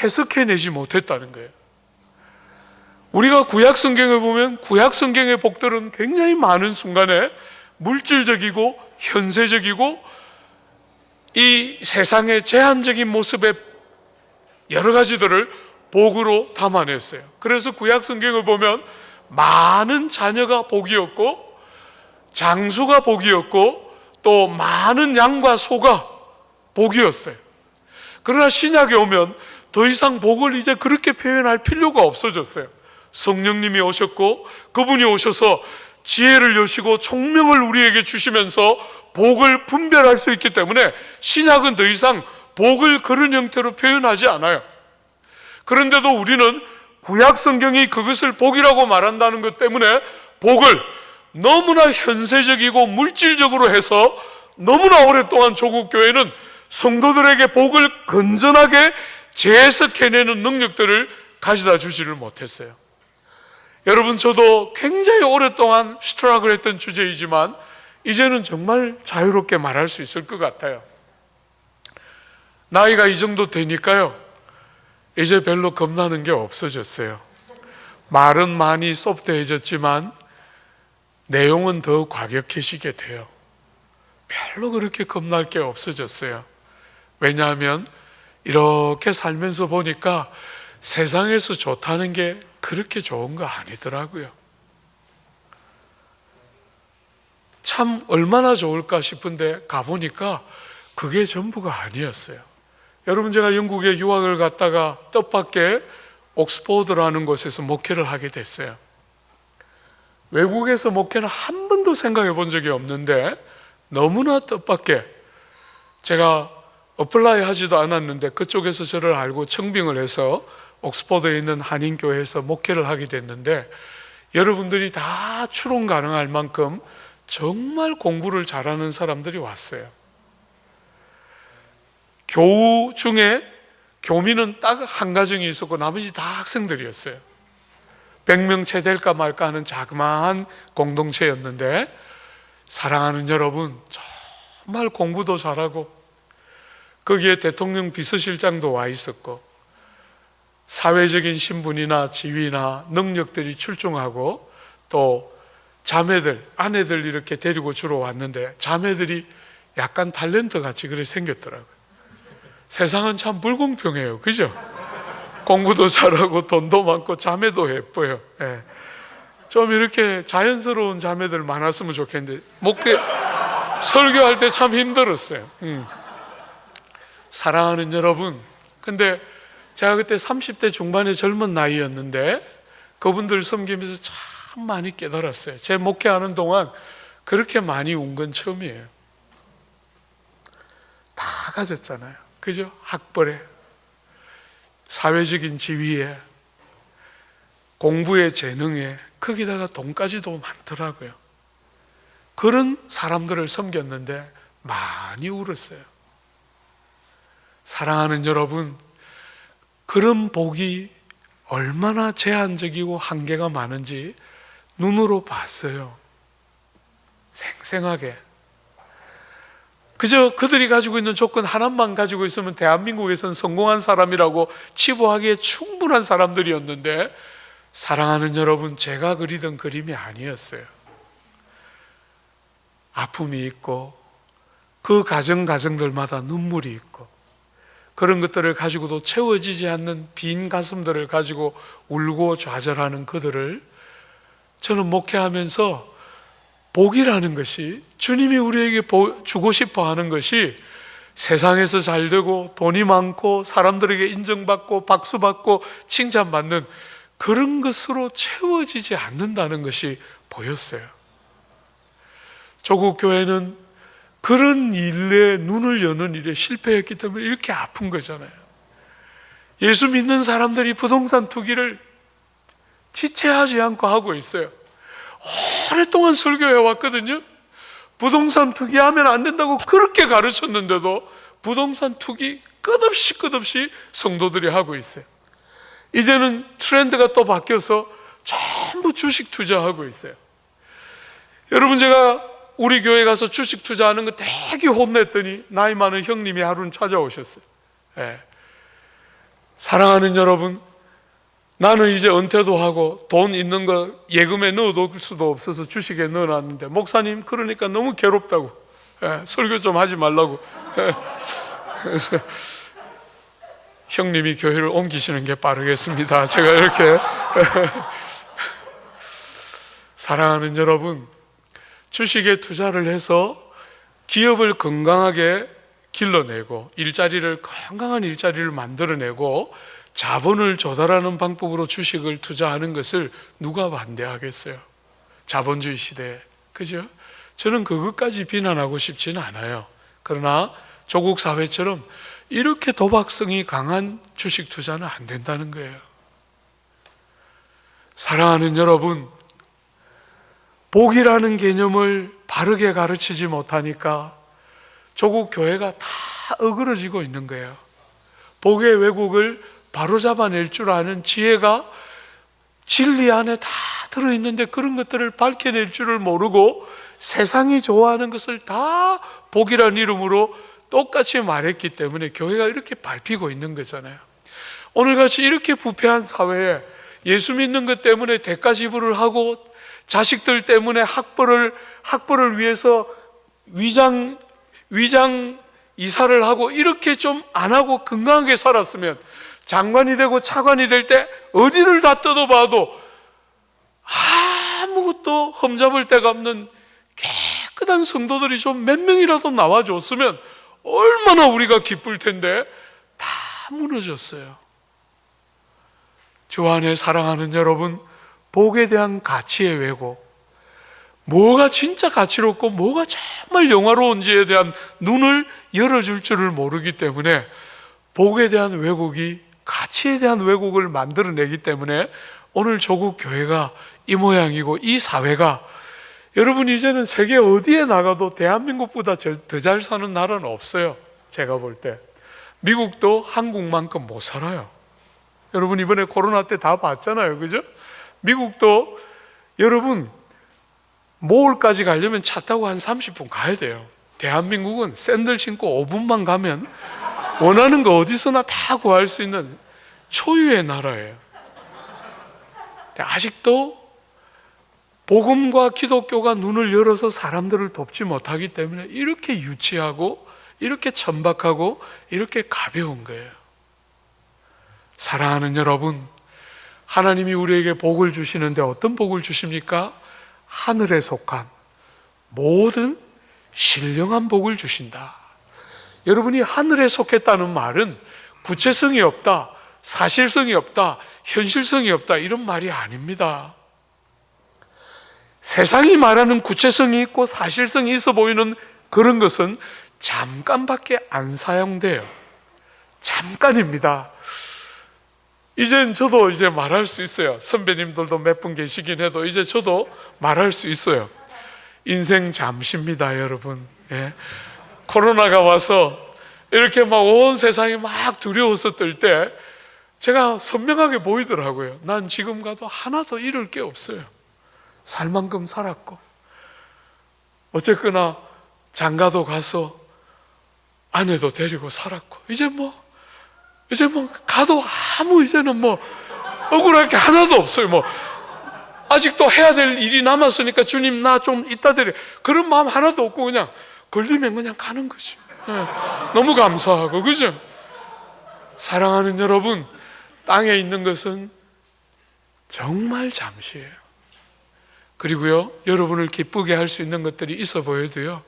해석해내지 못했다는 거예요. 우리가 구약 성경을 보면 구약 성경의 복들은 굉장히 많은 순간에 물질적이고 현세적이고 이 세상의 제한적인 모습의 여러 가지들을 복으로 담아냈어요. 그래서 구약 성경을 보면 많은 자녀가 복이었고 장수가 복이었고 또 많은 양과 소가 복이었어요. 그러나 신약에 오면 더 이상 복을 이제 그렇게 표현할 필요가 없어졌어요. 성령님이 오셨고 그분이 오셔서 지혜를 여시고 총명을 우리에게 주시면서 복을 분별할 수 있기 때문에 신약은 더 이상 복을 그런 형태로 표현하지 않아요. 그런데도 우리는 구약 성경이 그것을 복이라고 말한다는 것 때문에 복을 너무나 현세적이고 물질적으로 해서 너무나 오랫동안 조국 교회는 성도들에게 복을 건전하게 재해석해내는 능력들을 가져다 주지를 못했어요. 여러분, 저도 굉장히 오랫동안 스트러글 했던 주제이지만 이제는 정말 자유롭게 말할 수 있을 것 같아요. 나이가 이 정도 되니까요, 이제 별로 겁나는 게 없어졌어요. 말은 많이 소프트해졌지만 내용은 더 과격해지게 돼요. 별로 그렇게 겁날 게 없어졌어요. 왜냐하면 이렇게 살면서 보니까 세상에서 좋다는 게 그렇게 좋은 거 아니더라고요. 참 얼마나 좋을까 싶은데 가보니까 그게 전부가 아니었어요. 여러분, 제가 영국에 유학을 갔다가 뜻밖의 옥스포드라는 곳에서 목회를 하게 됐어요. 외국에서 목회는 한 번도 생각해 본 적이 없는데 너무나 뜻밖의, 제가 어플라이 하지도 않았는데 그쪽에서 저를 알고 청빙을 해서 옥스포드에 있는 한인교회에서 목회를 하게 됐는데, 여러분들이 다 추론 가능할 만큼 정말 공부를 잘하는 사람들이 왔어요. 교우 중에 교민은 딱 한 가정이 있었고 나머지 다 학생들이었어요. 100명 채 될까 말까 하는 자그마한 공동체였는데, 사랑하는 여러분, 정말 공부도 잘하고 거기에 대통령 비서실장도 와 있었고 사회적인 신분이나 지위나 능력들이 출중하고, 또 자매들, 아내들 이렇게 데리고 주로 왔는데 자매들이 약간 탤런트 같이 그래 생겼더라고요. 세상은 참 불공평해요, 그죠? 공부도 잘하고 돈도 많고 자매도 예뻐요. 예. 좀 이렇게 자연스러운 자매들 많았으면 좋겠는데 목회 설교할 때 참 힘들었어요. 사랑하는 여러분, 근데 제가 그때 30대 중반의 젊은 나이였는데 그분들 섬기면서 참 많이 깨달았어요. 제 목회하는 동안 그렇게 많이 운 건 처음이에요. 다 가졌잖아요, 그죠? 학벌에, 사회적인 지위에, 공부의 재능에, 거기다가 돈까지도 많더라고요. 그런 사람들을 섬겼는데 많이 울었어요. 사랑하는 여러분, 그런 복이 얼마나 제한적이고 한계가 많은지 눈으로 봤어요. 생생하게. 그저 그들이 가지고 있는 조건 하나만 가지고 있으면 대한민국에서는 성공한 사람이라고 치부하기에 충분한 사람들이었는데, 사랑하는 여러분, 제가 그리던 그림이 아니었어요. 아픔이 있고 그 가정들마다 눈물이 있고, 그런 것들을 가지고도 채워지지 않는 빈 가슴들을 가지고 울고 좌절하는 그들을 저는 목회하면서, 복이라는 것이, 주님이 우리에게 주고 싶어 하는 것이 세상에서 잘 되고 돈이 많고 사람들에게 인정받고 박수받고 칭찬받는 그런 것으로 채워지지 않는다는 것이 보였어요. 조국 교회는 그런 일에, 눈을 여는 일에 실패했기 때문에 이렇게 아픈 거잖아요. 예수 믿는 사람들이 부동산 투기를 지체하지 않고 하고 있어요. 오랫동안 설교해 왔거든요. 부동산 투기하면 안 된다고 그렇게 가르쳤는데도 부동산 투기 끝없이 성도들이 하고 있어요. 이제는 트렌드가 또 바뀌어서 전부 주식 투자하고 있어요. 여러분, 제가 우리 교회 가서 주식 투자하는 거 되게 혼냈더니 나이 많은 형님이 하루는 찾아오셨어요. 예. 사랑하는 여러분, 나는 이제 은퇴도 하고 돈 있는 거 예금에 넣어둘 수도 없어서 주식에 넣어놨는데, 목사님 그러니까 너무 괴롭다고, 설교 좀 하지 말라고. 그래서 형님이 교회를 옮기시는 게 빠르겠습니다. 제가 이렇게. 사랑하는 여러분, 주식에 투자를 해서 기업을 건강하게 길러내고 건강한 일자리를 만들어내고 자본을 조달하는 방법으로 주식을 투자하는 것을 누가 반대하겠어요? 자본주의 시대에. 그죠? 저는 그것까지 비난하고 싶지는 않아요. 그러나 조국 사회처럼 이렇게 도박성이 강한 주식 투자는 안 된다는 거예요. 사랑하는 여러분, 복이라는 개념을 바르게 가르치지 못하니까 조국 교회가 다 어그러지고 있는 거예요. 복의 왜곡을 바로잡아낼 줄 아는 지혜가 진리 안에 다 들어있는데 그런 것들을 밝혀낼 줄을 모르고 세상이 좋아하는 것을 다 복이라는 이름으로 똑같이 말했기 때문에 교회가 이렇게 밟히고 있는 거잖아요. 오늘같이 이렇게 부패한 사회에 예수 믿는 것 때문에 대가 지불을 하고 자식들 때문에 학벌을 위해서 위장 이사를 하고 이렇게 좀 안 하고 건강하게 살았으면 장관이 되고 차관이 될 때 어디를 다 뜯어봐도 아무것도 흠잡을 데가 없는 깨끗한 성도들이 좀 몇 명이라도 나와줬으면 얼마나 우리가 기쁠 텐데 다 무너졌어요. 주 안에 사랑하는 여러분, 복에 대한 가치의 왜곡, 뭐가 진짜 가치롭고 뭐가 정말 영화로운지에 대한 눈을 열어줄 줄을 모르기 때문에 복에 대한 왜곡이 가치에 대한 왜곡을 만들어내기 때문에 오늘 조국 교회가 이 모양이고 이 사회가, 여러분 이제는 세계 어디에 나가도 대한민국보다 더 잘 사는 나라는 없어요. 제가 볼 때 미국도 한국만큼 못 살아요. 여러분 이번에 코로나 때 다 봤잖아요, 그죠? 미국도 여러분 몰까지 가려면 차 타고 한 30분 가야 돼요. 대한민국은 샌들 신고 5분만 가면 원하는 거 어디서나 다 구할 수 있는 초유의 나라예요. 아직도 복음과 기독교가 눈을 열어서 사람들을 돕지 못하기 때문에 이렇게 유치하고 이렇게 천박하고 이렇게 가벼운 거예요. 사랑하는 여러분, 하나님이 우리에게 복을 주시는데 어떤 복을 주십니까? 하늘에 속한 모든 신령한 복을 주신다. 여러분이 하늘에 속했다는 말은 구체성이 없다, 사실성이 없다, 현실성이 없다, 이런 말이 아닙니다. 세상이 말하는 구체성이 있고 사실성이 있어 보이는 그런 것은 잠깐밖에 안 사용돼요. 잠깐입니다. 이젠 저도 이제 말할 수 있어요. 선배님들도 몇 분 계시긴 해도 이제 저도 말할 수 있어요. 인생 잠시입니다, 여러분. 예. 코로나가 와서 이렇게 막 온 세상이 막 두려웠었을 때 제가 선명하게 보이더라고요. 난 지금 가도 하나도 잃을 게 없어요. 살 만큼 살았고, 어쨌거나 장가도 가서 아내도 데리고 살았고, 이제 뭐 가도 이제는 억울할 게 하나도 없어요. 아직도 해야 될 일이 남았으니까 주님 나 좀 이따 드려, 그런 마음 하나도 없고 그냥 걸리면 그냥 가는 거지. 너무 감사하고, 그죠? 사랑하는 여러분, 땅에 있는 것은 정말 잠시예요. 그리고요, 여러분을 기쁘게 할 수 있는 것들이 있어 보여도요,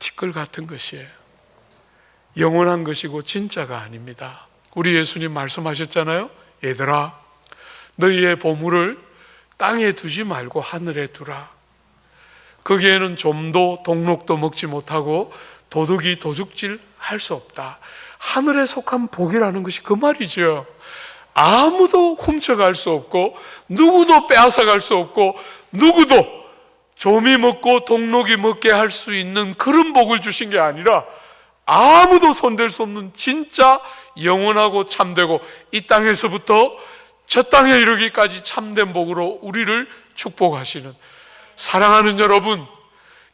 티끌 같은 것이에요. 영원한 것이고 진짜가 아닙니다. 우리 예수님 말씀하셨잖아요. 얘들아, 너희의 보물을 땅에 두지 말고 하늘에 두라. 거기에는 좀도 동록도 먹지 못하고 도둑이 도둑질 할 수 없다. 하늘에 속한 복이라는 것이 그 말이죠. 아무도 훔쳐갈 수 없고 누구도 빼앗아갈 수 없고 누구도 좀이 먹고 동록이 먹게 할 수 있는 그런 복을 주신 게 아니라 아무도 손댈 수 없는 진짜 영원하고 참되고 이 땅에서부터 저 땅에 이르기까지 참된 복으로 우리를 축복하시는, 사랑하는 여러분,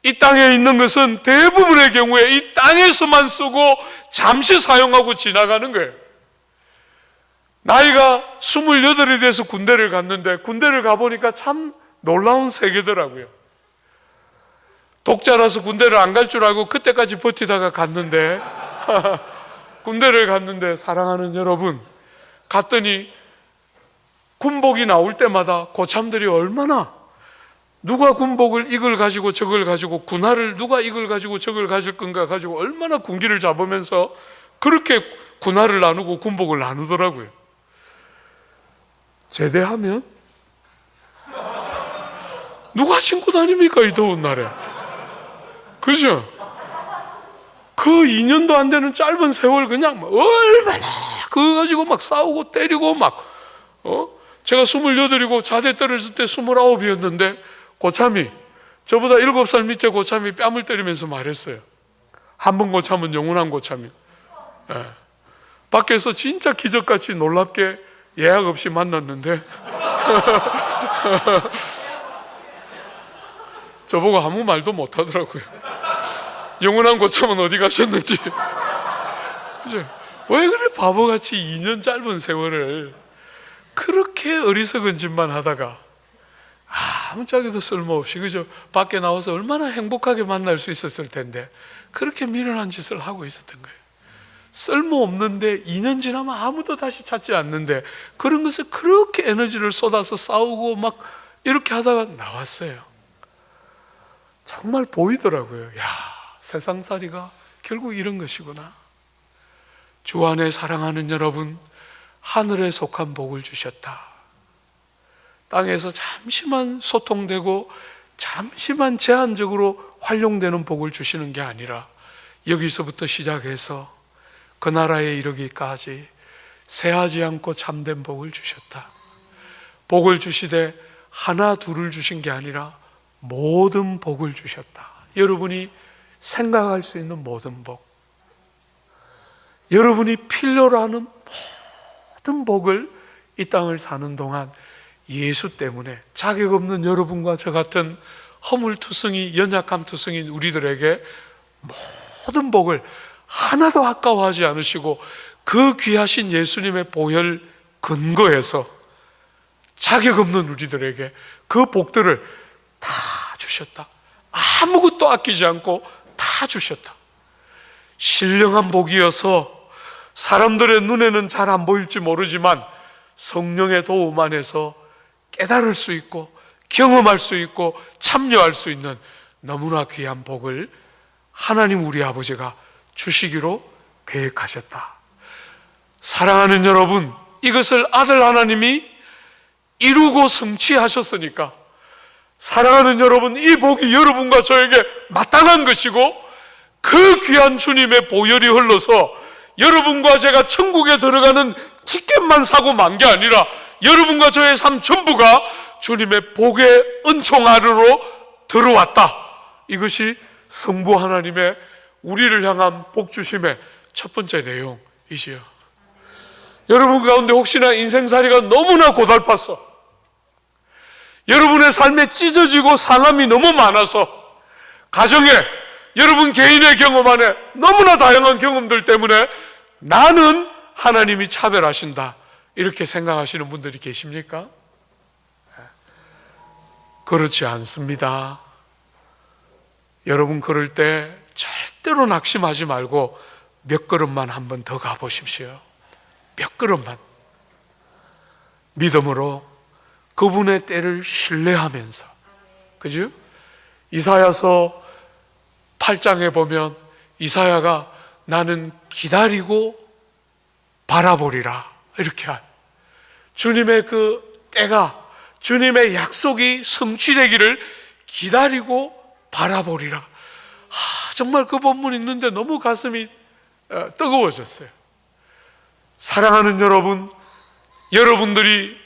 이 땅에 있는 것은 대부분의 경우에 이 땅에서만 쓰고 잠시 사용하고 지나가는 거예요. 나이가 28이 돼서 군대를 갔는데 군대를 가보니까 참 놀라운 세계더라고요. 독자라서 군대를 안 갈 줄 알고 그때까지 버티다가 갔는데 군대를 갔는데, 사랑하는 여러분, 갔더니 군복이 나올 때마다 고참들이 얼마나, 누가 군복을 이걸 가지고 저걸 가지고, 군화를 누가 이걸 가지고 저걸 가질 건가 가지고 얼마나 군기를 잡으면서 그렇게 군화를 나누고 군복을 나누더라고요. 제대하면 누가 신고 다닙니까, 이 더운 날에? 그죠? 그 2년도 안 되는 짧은 세월 그냥 얼마나 그거 가지고 막 싸우고 때리고 제가 28이고 자대 떨어질 때 29이었는데 고참이, 저보다 7살 밑에 고참이 뺨을 때리면서 말했어요. 한 번 고참은 영원한 고참이. 예. 밖에서 진짜 기적같이 놀랍게 예약 없이 만났는데 저보고 아무 말도 못 하더라고요. 영원한 고참은 어디 가셨는지. 왜 그래 바보같이 2년 짧은 세월을 그렇게 어리석은 짓만 하다가 아무짝에도 쓸모없이 그저 밖에 나와서 얼마나 행복하게 만날 수 있었을 텐데 그렇게 미련한 짓을 하고 있었던 거예요. 쓸모없는데 2년 지나면 아무도 다시 찾지 않는데 그런 것을 그렇게 에너지를 쏟아서 싸우고 막 이렇게 하다가 나왔어요. 정말 보이더라고요. 야, 세상살이가 결국 이런 것이구나. 주 안에 사랑하는 여러분, 하늘에 속한 복을 주셨다. 땅에서 잠시만 소통되고 잠시만 제한적으로 활용되는 복을 주시는 게 아니라 여기서부터 시작해서 그 나라에 이르기까지 새하지 않고 참된 복을 주셨다. 복을 주시되 하나 둘을 주신 게 아니라 모든 복을 주셨다. 여러분이 생각할 수 있는 모든 복, 여러분이 필요로 하는 모든 복을 이 땅을 사는 동안 예수 때문에 자격 없는 여러분과 저 같은 허물투성이, 연약함투성인 우리들에게 모든 복을 하나도 아까워하지 않으시고 그 귀하신 예수님의 보혈 근거에서 자격 없는 우리들에게 그 복들을 다 주셨다. 아무것도 아끼지 않고 다 주셨다. 신령한 복이어서 사람들의 눈에는 잘 안 보일지 모르지만 성령의 도움 안에서 깨달을 수 있고 경험할 수 있고 참여할 수 있는 너무나 귀한 복을 하나님 우리 아버지가 주시기로 계획하셨다. 사랑하는 여러분, 이것을 아들 하나님이 이루고 성취하셨으니까 사랑하는 여러분, 이 복이 여러분과 저에게 마땅한 것이고 그 귀한 주님의 보혈이 흘러서 여러분과 제가 천국에 들어가는 티켓만 사고 만 게 아니라 여러분과 저의 삶 전부가 주님의 복의 은총 아래로 들어왔다. 이것이 성부 하나님의 우리를 향한 복 주심의 첫 번째 내용이지요. 여러분 가운데 혹시나 인생살이가 너무나 고달파서 여러분의 삶에 찢어지고 상함이 너무 많아서 가정에 여러분 개인의 경험 안에 너무나 다양한 경험들 때문에 나는 하나님이 차별하신다 이렇게 생각하시는 분들이 계십니까? 그렇지 않습니다. 여러분 그럴 때 절대로 낙심하지 말고 몇 걸음만 한번 더 가보십시오. 몇 걸음만 믿음으로 그분의 때를 신뢰하면서, 그죠? 이사야서 8장에 보면 이사야가 나는 기다리고 바라보리라 이렇게 한 주님의 그 때가, 주님의 약속이 성취되기를 기다리고 바라보리라. 정말 그 본문 읽는데 너무 가슴이 뜨거워졌어요. 사랑하는 여러분, 여러분들이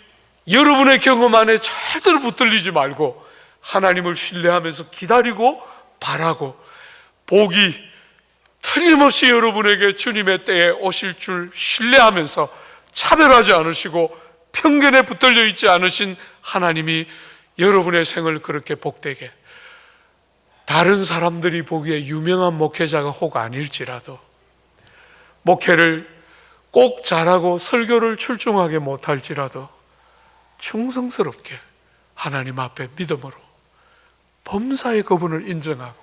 여러분의 경험 안에 절대로 붙들리지 말고 하나님을 신뢰하면서 기다리고 바라고 복이 틀림없이 여러분에게 주님의 때에 오실 줄 신뢰하면서 차별하지 않으시고 편견에 붙들려 있지 않으신 하나님이 여러분의 생을 그렇게 복되게, 다른 사람들이 보기에 유명한 목회자가 혹 아닐지라도 목회를 꼭 잘하고 설교를 출중하게 못할지라도 충성스럽게 하나님 앞에 믿음으로 범사의 그분을 인정하고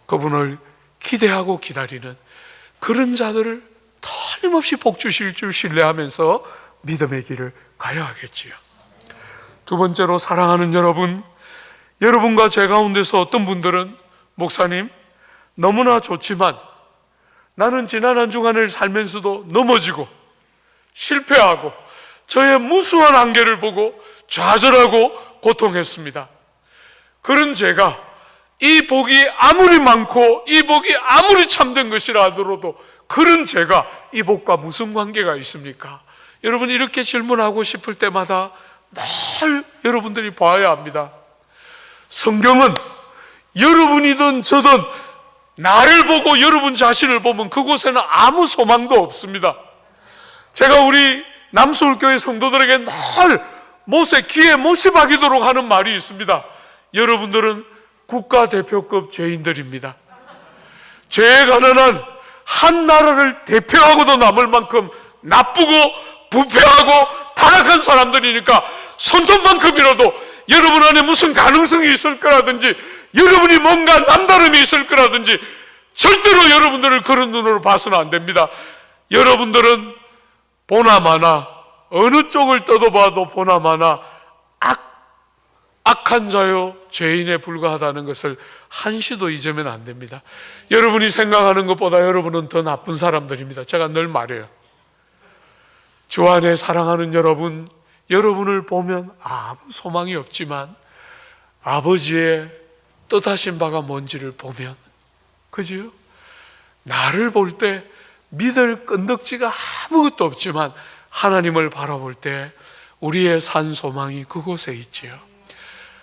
그분을 기대하고 기다리는 그런 자들을 틀림없이 복 주실 줄 신뢰하면서 믿음의 길을 가야 하겠지요. 두 번째로 사랑하는 여러분, 여러분과 제 가운데서 어떤 분들은 목사님 너무나 좋지만 나는 지난 한 주간을 살면서도 넘어지고 실패하고 저의 무수한 한계를 보고 좌절하고 고통했습니다. 그런 제가 이 복이 아무리 많고 이 복이 아무리 참된 것이라 하더라도 그런 제가 이 복과 무슨 관계가 있습니까? 여러분 이렇게 질문하고 싶을 때마다 늘 여러분들이 봐야 합니다. 성경은 여러분이든 저든 나를 보고 여러분 자신을 보면 그곳에는 아무 소망도 없습니다. 제가 우리 남서울교회 성도들에게 늘 못에 귀에 못이 박이도록 하는 말이 있습니다. 여러분들은 국가대표급 죄인들입니다. 죄에 가난한 한 나라를 대표하고도 남을 만큼 나쁘고 부패하고 타락한 사람들이니까 손톱만큼이라도 여러분 안에 무슨 가능성이 있을 거라든지 여러분이 뭔가 남다름이 있을 거라든지 절대로 여러분들을 그런 눈으로 봐서는 안 됩니다. 여러분들은 보나마나 어느 쪽을 뜯어봐도 보나마나 악한 자요 죄인에 불과하다는 것을 한시도 잊으면 안 됩니다. 여러분이 생각하는 것보다 여러분은 더 나쁜 사람들입니다. 제가 늘 말해요. 주 안에 사랑하는 여러분, 여러분을 보면 아무 소망이 없지만 아버지의 뜻하신 바가 뭔지를 보면, 그지요? 나를 볼 때 믿을 끈덕지가 아무것도 없지만 하나님을 바라볼 때 우리의 산 소망이 그곳에 있지요.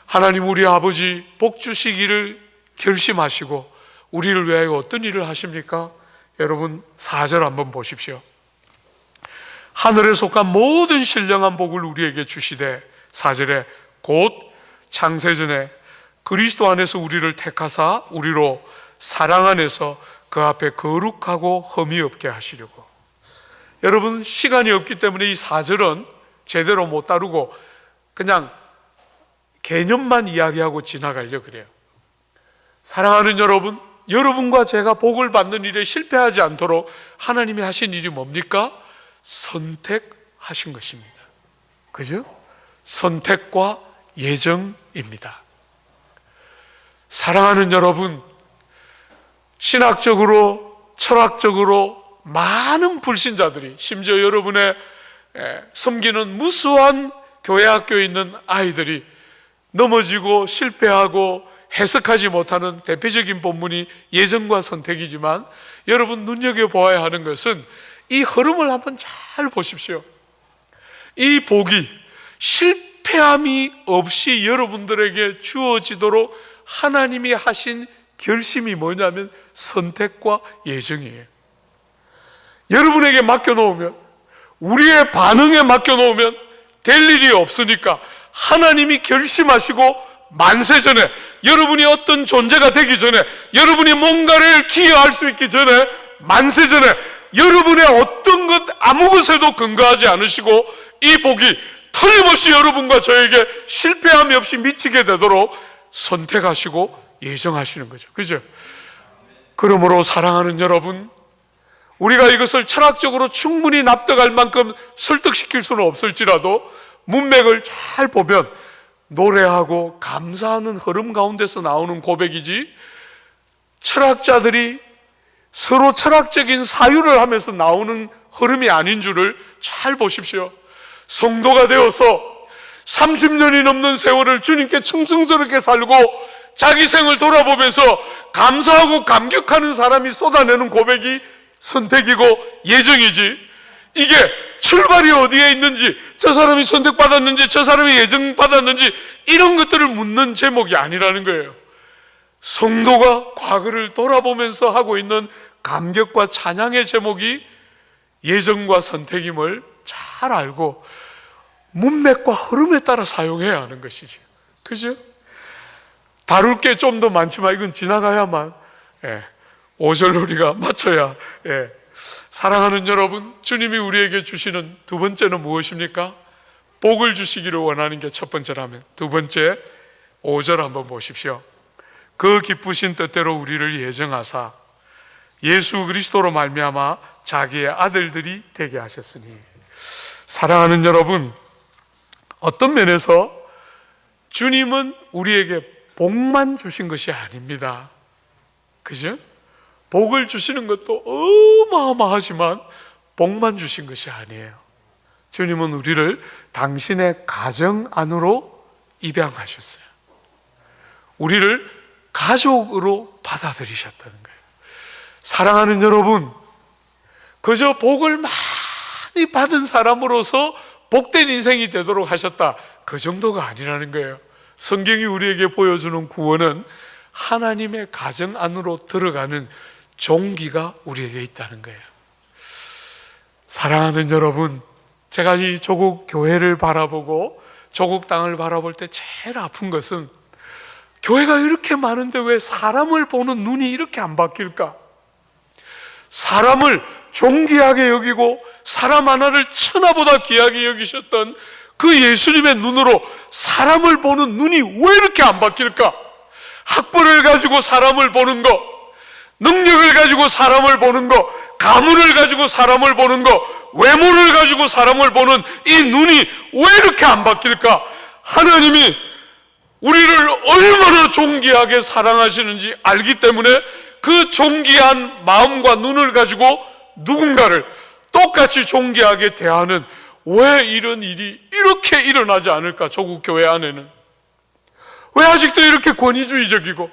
하나님 우리 아버지 복 주시기를 결심하시고 우리를 위하여 어떤 일을 하십니까? 여러분 4절 한번 보십시오. 하늘에 속한 모든 신령한 복을 우리에게 주시되 4절에 곧 창세전에 그리스도 안에서 우리를 택하사 우리로 사랑 안에서 그 앞에 거룩하고 흠이 없게 하시려고. 여러분 시간이 없기 때문에 이 4절은 제대로 못 다루고 그냥 개념만 이야기하고 지나가려고 그래요. 사랑하는 여러분, 여러분과 제가 복을 받는 일에 실패하지 않도록 하나님이 하신 일이 뭡니까? 선택하신 것입니다. 그죠? 선택과 예정입니다. 사랑하는 여러분, 신학적으로 철학적으로 많은 불신자들이 심지어 여러분의 섬기는 무수한 교회 학교에 있는 아이들이 넘어지고 실패하고 해석하지 못하는 대표적인 본문이 예정과 선택이지만 여러분 눈여겨보아야 하는 것은 이 흐름을 한번 잘 보십시오. 이 복이 실패함이 없이 여러분들에게 주어지도록 하나님이 하신 결심이 뭐냐면 선택과 예정이에요. 여러분에게 맡겨놓으면, 우리의 반응에 맡겨놓으면 될 일이 없으니까 하나님이 결심하시고 만세전에, 여러분이 어떤 존재가 되기 전에, 여러분이 뭔가를 기여할 수 있기 전에, 만세전에 여러분의 어떤 것 아무 것에도 근거하지 않으시고 이 복이 틀림없이 여러분과 저에게 실패함이 없이 미치게 되도록 선택하시고 예정하시는 거죠. 그죠? 그러므로 사랑하는 여러분, 우리가 이것을 철학적으로 충분히 납득할 만큼 설득시킬 수는 없을지라도 문맥을 잘 보면 노래하고 감사하는 흐름 가운데서 나오는 고백이지, 철학자들이 서로 철학적인 사유를 하면서 나오는 흐름이 아닌 줄을 잘 보십시오. 성도가 되어서 30년이 넘는 세월을 주님께 충성스럽게 살고 자기 생을 돌아보면서 감사하고 감격하는 사람이 쏟아내는 고백이 선택이고 예정이지, 이게 출발이 어디에 있는지, 저 사람이 선택받았는지 저 사람이 예정받았는지 이런 것들을 묻는 제목이 아니라는 거예요. 성도가 과거를 돌아보면서 하고 있는 감격과 찬양의 제목이 예정과 선택임을 잘 알고 문맥과 흐름에 따라 사용해야 하는 것이죠. 그죠? 다룰 게 좀 더 많지만 이건 지나가야만 5절 우리가 맞춰야. 사랑하는 여러분, 주님이 우리에게 주시는 두 번째는 무엇입니까? 복을 주시기를 원하는 게 첫 번째라면, 두 번째 5절 한번 보십시오. 그 기쁘신 뜻대로 우리를 예정하사 예수 그리스도로 말미암아 자기의 아들들이 되게 하셨으니. 사랑하는 여러분, 어떤 면에서 주님은 우리에게 복만 주신 것이 아닙니다. 그죠? 복을 주시는 것도 어마어마하지만 복만 주신 것이 아니에요. 주님은 우리를 당신의 가정 안으로 입양하셨어요. 우리를 가족으로 받아들이셨다는 거예요. 사랑하는 여러분, 그저 복을 많이 받은 사람으로서 복된 인생이 되도록 하셨다, 그 정도가 아니라는 거예요. 성경이 우리에게 보여주는 구원은 하나님의 가정 안으로 들어가는 종기가 우리에게 있다는 거예요. 사랑하는 여러분, 제가 이 조국 교회를 바라보고 조국 땅을 바라볼 때 제일 아픈 것은 교회가 이렇게 많은데 왜 사람을 보는 눈이 이렇게 안 바뀔까? 사람을 존귀하게 여기고 사람 하나를 천하보다 귀하게 여기셨던 그 예수님의 눈으로 사람을 보는 눈이 왜 이렇게 안 바뀔까? 학벌을 가지고 사람을 보는 거, 능력을 가지고 사람을 보는 거, 가문을 가지고 사람을 보는 거, 외모를 가지고 사람을 보는 이 눈이 왜 이렇게 안 바뀔까? 하나님이 우리를 얼마나 존귀하게 사랑하시는지 알기 때문에 그 존귀한 마음과 눈을 가지고 누군가를 똑같이 존귀하게 대하는, 왜 이런 일이 이렇게 일어나지 않을까? 조국 교회 안에는 왜 아직도 이렇게 권위주의적이고,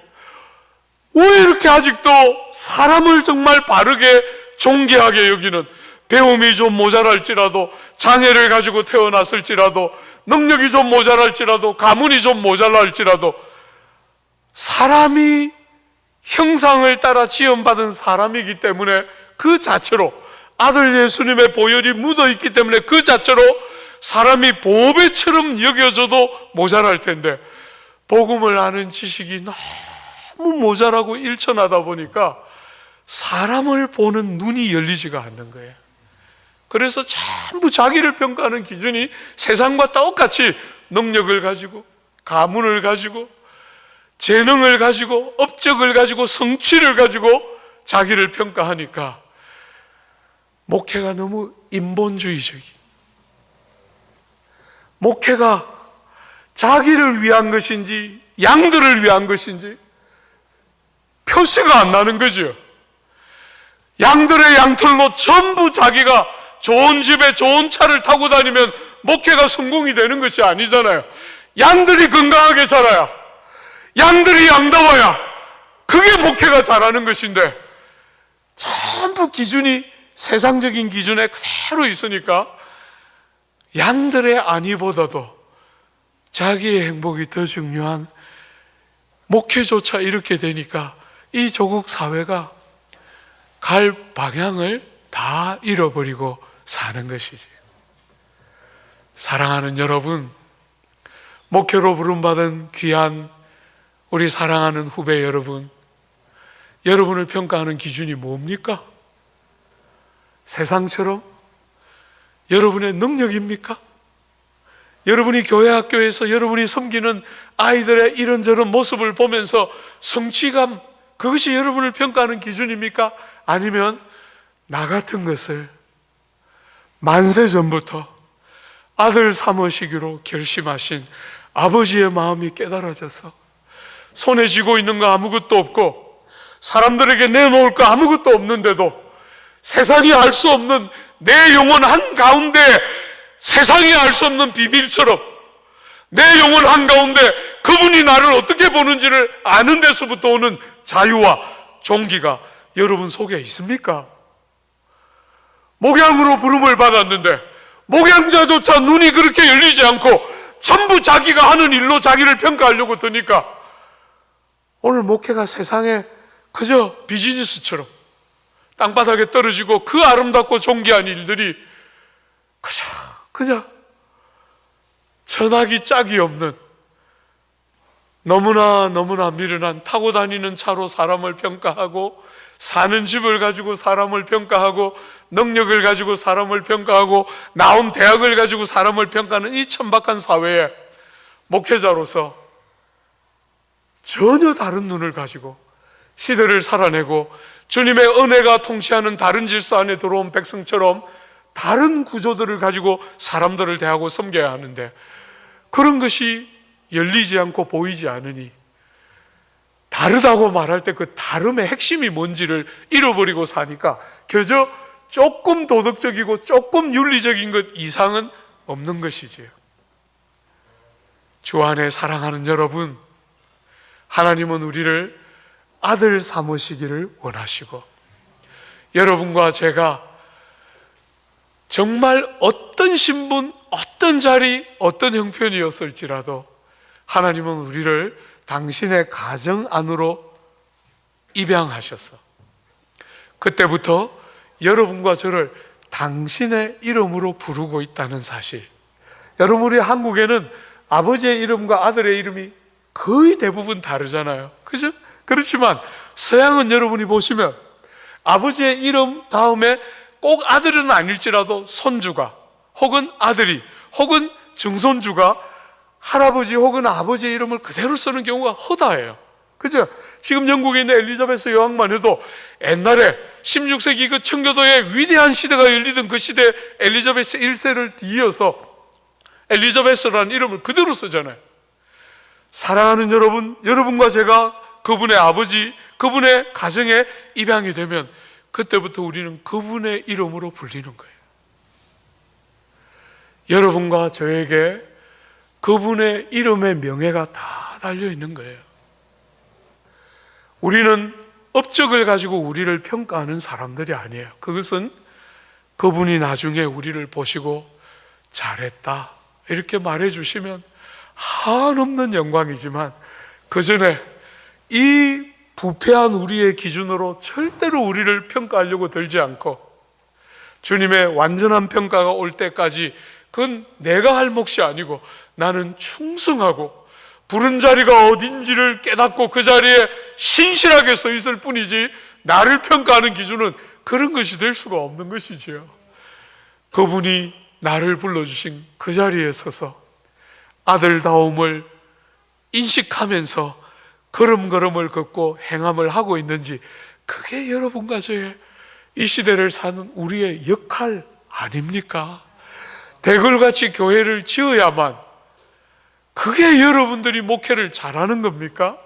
왜 이렇게 아직도 사람을 정말 바르게 존귀하게 여기는, 배움이 좀 모자랄지라도, 장애를 가지고 태어났을지라도, 능력이 좀 모자랄지라도, 가문이 좀 모자랄지라도, 사람이 형상을 따라 지음받은 사람이기 때문에 그 자체로, 아들 예수님의 보혈이 묻어있기 때문에 그 자체로 사람이 보배처럼 여겨져도 모자랄 텐데, 복음을 아는 지식이 너무 모자라고 일천하다 보니까 사람을 보는 눈이 열리지가 않는 거예요. 그래서 전부 자기를 평가하는 기준이 세상과 똑같이 능력을 가지고, 가문을 가지고, 재능을 가지고, 업적을 가지고, 성취를 가지고 자기를 평가하니까 목회가 너무 인본주의적이, 목회가 자기를 위한 것인지 양들을 위한 것인지 표시가 안 나는 거죠. 양들의 양털로 전부 자기가 좋은 집에 좋은 차를 타고 다니면 목회가 성공이 되는 것이 아니잖아요. 양들이 건강하게 자라야, 양들이 양다워야 그게 목회가 잘하는 것인데, 전부 기준이 세상적인 기준에 그대로 있으니까 양들의 안위보다도 자기의 행복이 더 중요한 목회조차 이렇게 되니까 이 조국 사회가 갈 방향을 다 잃어버리고 사는 것이지. 사랑하는 여러분, 목회로 부름받은 귀한 우리 사랑하는 후배 여러분, 여러분을 평가하는 기준이 뭡니까? 세상처럼 여러분의 능력입니까? 여러분이 교회 학교에서 여러분이 섬기는 아이들의 이런저런 모습을 보면서 성취감, 그것이 여러분을 평가하는 기준입니까? 아니면 나 같은 것을 만세 전부터 아들 삼으시기로 결심하신 아버지의 마음이 깨달아져서 손에 쥐고 있는 거 아무것도 없고 사람들에게 내놓을 거 아무것도 없는데도 세상이 알 수 없는 내 영혼 한가운데, 세상이 알 수 없는 비밀처럼 내 영혼 한가운데 그분이 나를 어떻게 보는지를 아는 데서부터 오는 자유와 종기가 여러분 속에 있습니까? 목양으로 부름을 받았는데 목양자조차 눈이 그렇게 열리지 않고 전부 자기가 하는 일로 자기를 평가하려고 드니까 오늘 목회가 세상에 그저 비즈니스처럼 땅바닥에 떨어지고 그 아름답고 존귀한 일들이 그냥 전하기 짝이 없는 너무나 미련한, 타고 다니는 차로 사람을 평가하고, 사는 집을 가지고 사람을 평가하고, 능력을 가지고 사람을 평가하고, 나온 대학을 가지고 사람을 평가하는 이 천박한 사회에 목회자로서 전혀 다른 눈을 가지고 시대를 살아내고 주님의 은혜가 통치하는 다른 질서 안에 들어온 백성처럼 다른 구조들을 가지고 사람들을 대하고 섬겨야 하는데, 그런 것이 열리지 않고 보이지 않으니 다르다고 말할 때 그 다름의 핵심이 뭔지를 잃어버리고 사니까 그저 조금 도덕적이고 조금 윤리적인 것 이상은 없는 것이지요. 주 안에 사랑하는 여러분, 하나님은 우리를 아들 삼으시기를 원하시고, 여러분과 제가 정말 어떤 신분, 어떤 자리, 어떤 형편이었을지라도 하나님은 우리를 당신의 가정 안으로 입양하셔서 그때부터 여러분과 저를 당신의 이름으로 부르고 있다는 사실. 여러분, 우리 한국에는 아버지의 이름과 아들의 이름이 거의 대부분 다르잖아요. 그죠? 그렇지만 서양은 여러분이 보시면 아버지의 이름 다음에 꼭 아들은 아닐지라도 손주가, 혹은 아들이, 혹은 증손주가 할아버지 혹은 아버지의 이름을 그대로 쓰는 경우가 허다해요. 그죠? 지금 영국에 있는 엘리자베스 여왕만 해도 옛날에 16세기 그 청교도의 위대한 시대가 열리던 그 시대 엘리자베스 1세를 이어서 엘리자베스라는 이름을 그대로 쓰잖아요. 사랑하는 여러분, 여러분과 제가 그분의 아버지, 그분의 가정에 입양이 되면 그때부터 우리는 그분의 이름으로 불리는 거예요. 여러분과 저에게 그분의 이름의 명예가 다 달려 있는 거예요. 우리는 업적을 가지고 우리를 평가하는 사람들이 아니에요. 그것은 그분이 나중에 우리를 보시고 잘했다 이렇게 말해 주시면 한없는 영광이지만 그 전에 이 부패한 우리의 기준으로 절대로 우리를 평가하려고 들지 않고 주님의 완전한 평가가 올 때까지 그건 내가 할 몫이 아니고 나는 충성하고 부른 자리가 어딘지를 깨닫고 그 자리에 신실하게 서 있을 뿐이지 나를 평가하는 기준은 그런 것이 될 수가 없는 것이지요. 그분이 나를 불러주신 그 자리에 서서 아들다움을 인식하면서 걸음걸음을 걷고 행함을 하고 있는지, 그게 여러분과 저의 이 시대를 사는 우리의 역할 아닙니까? 대걸같이 교회를 지어야만 그게 여러분들이 목회를 잘하는 겁니까?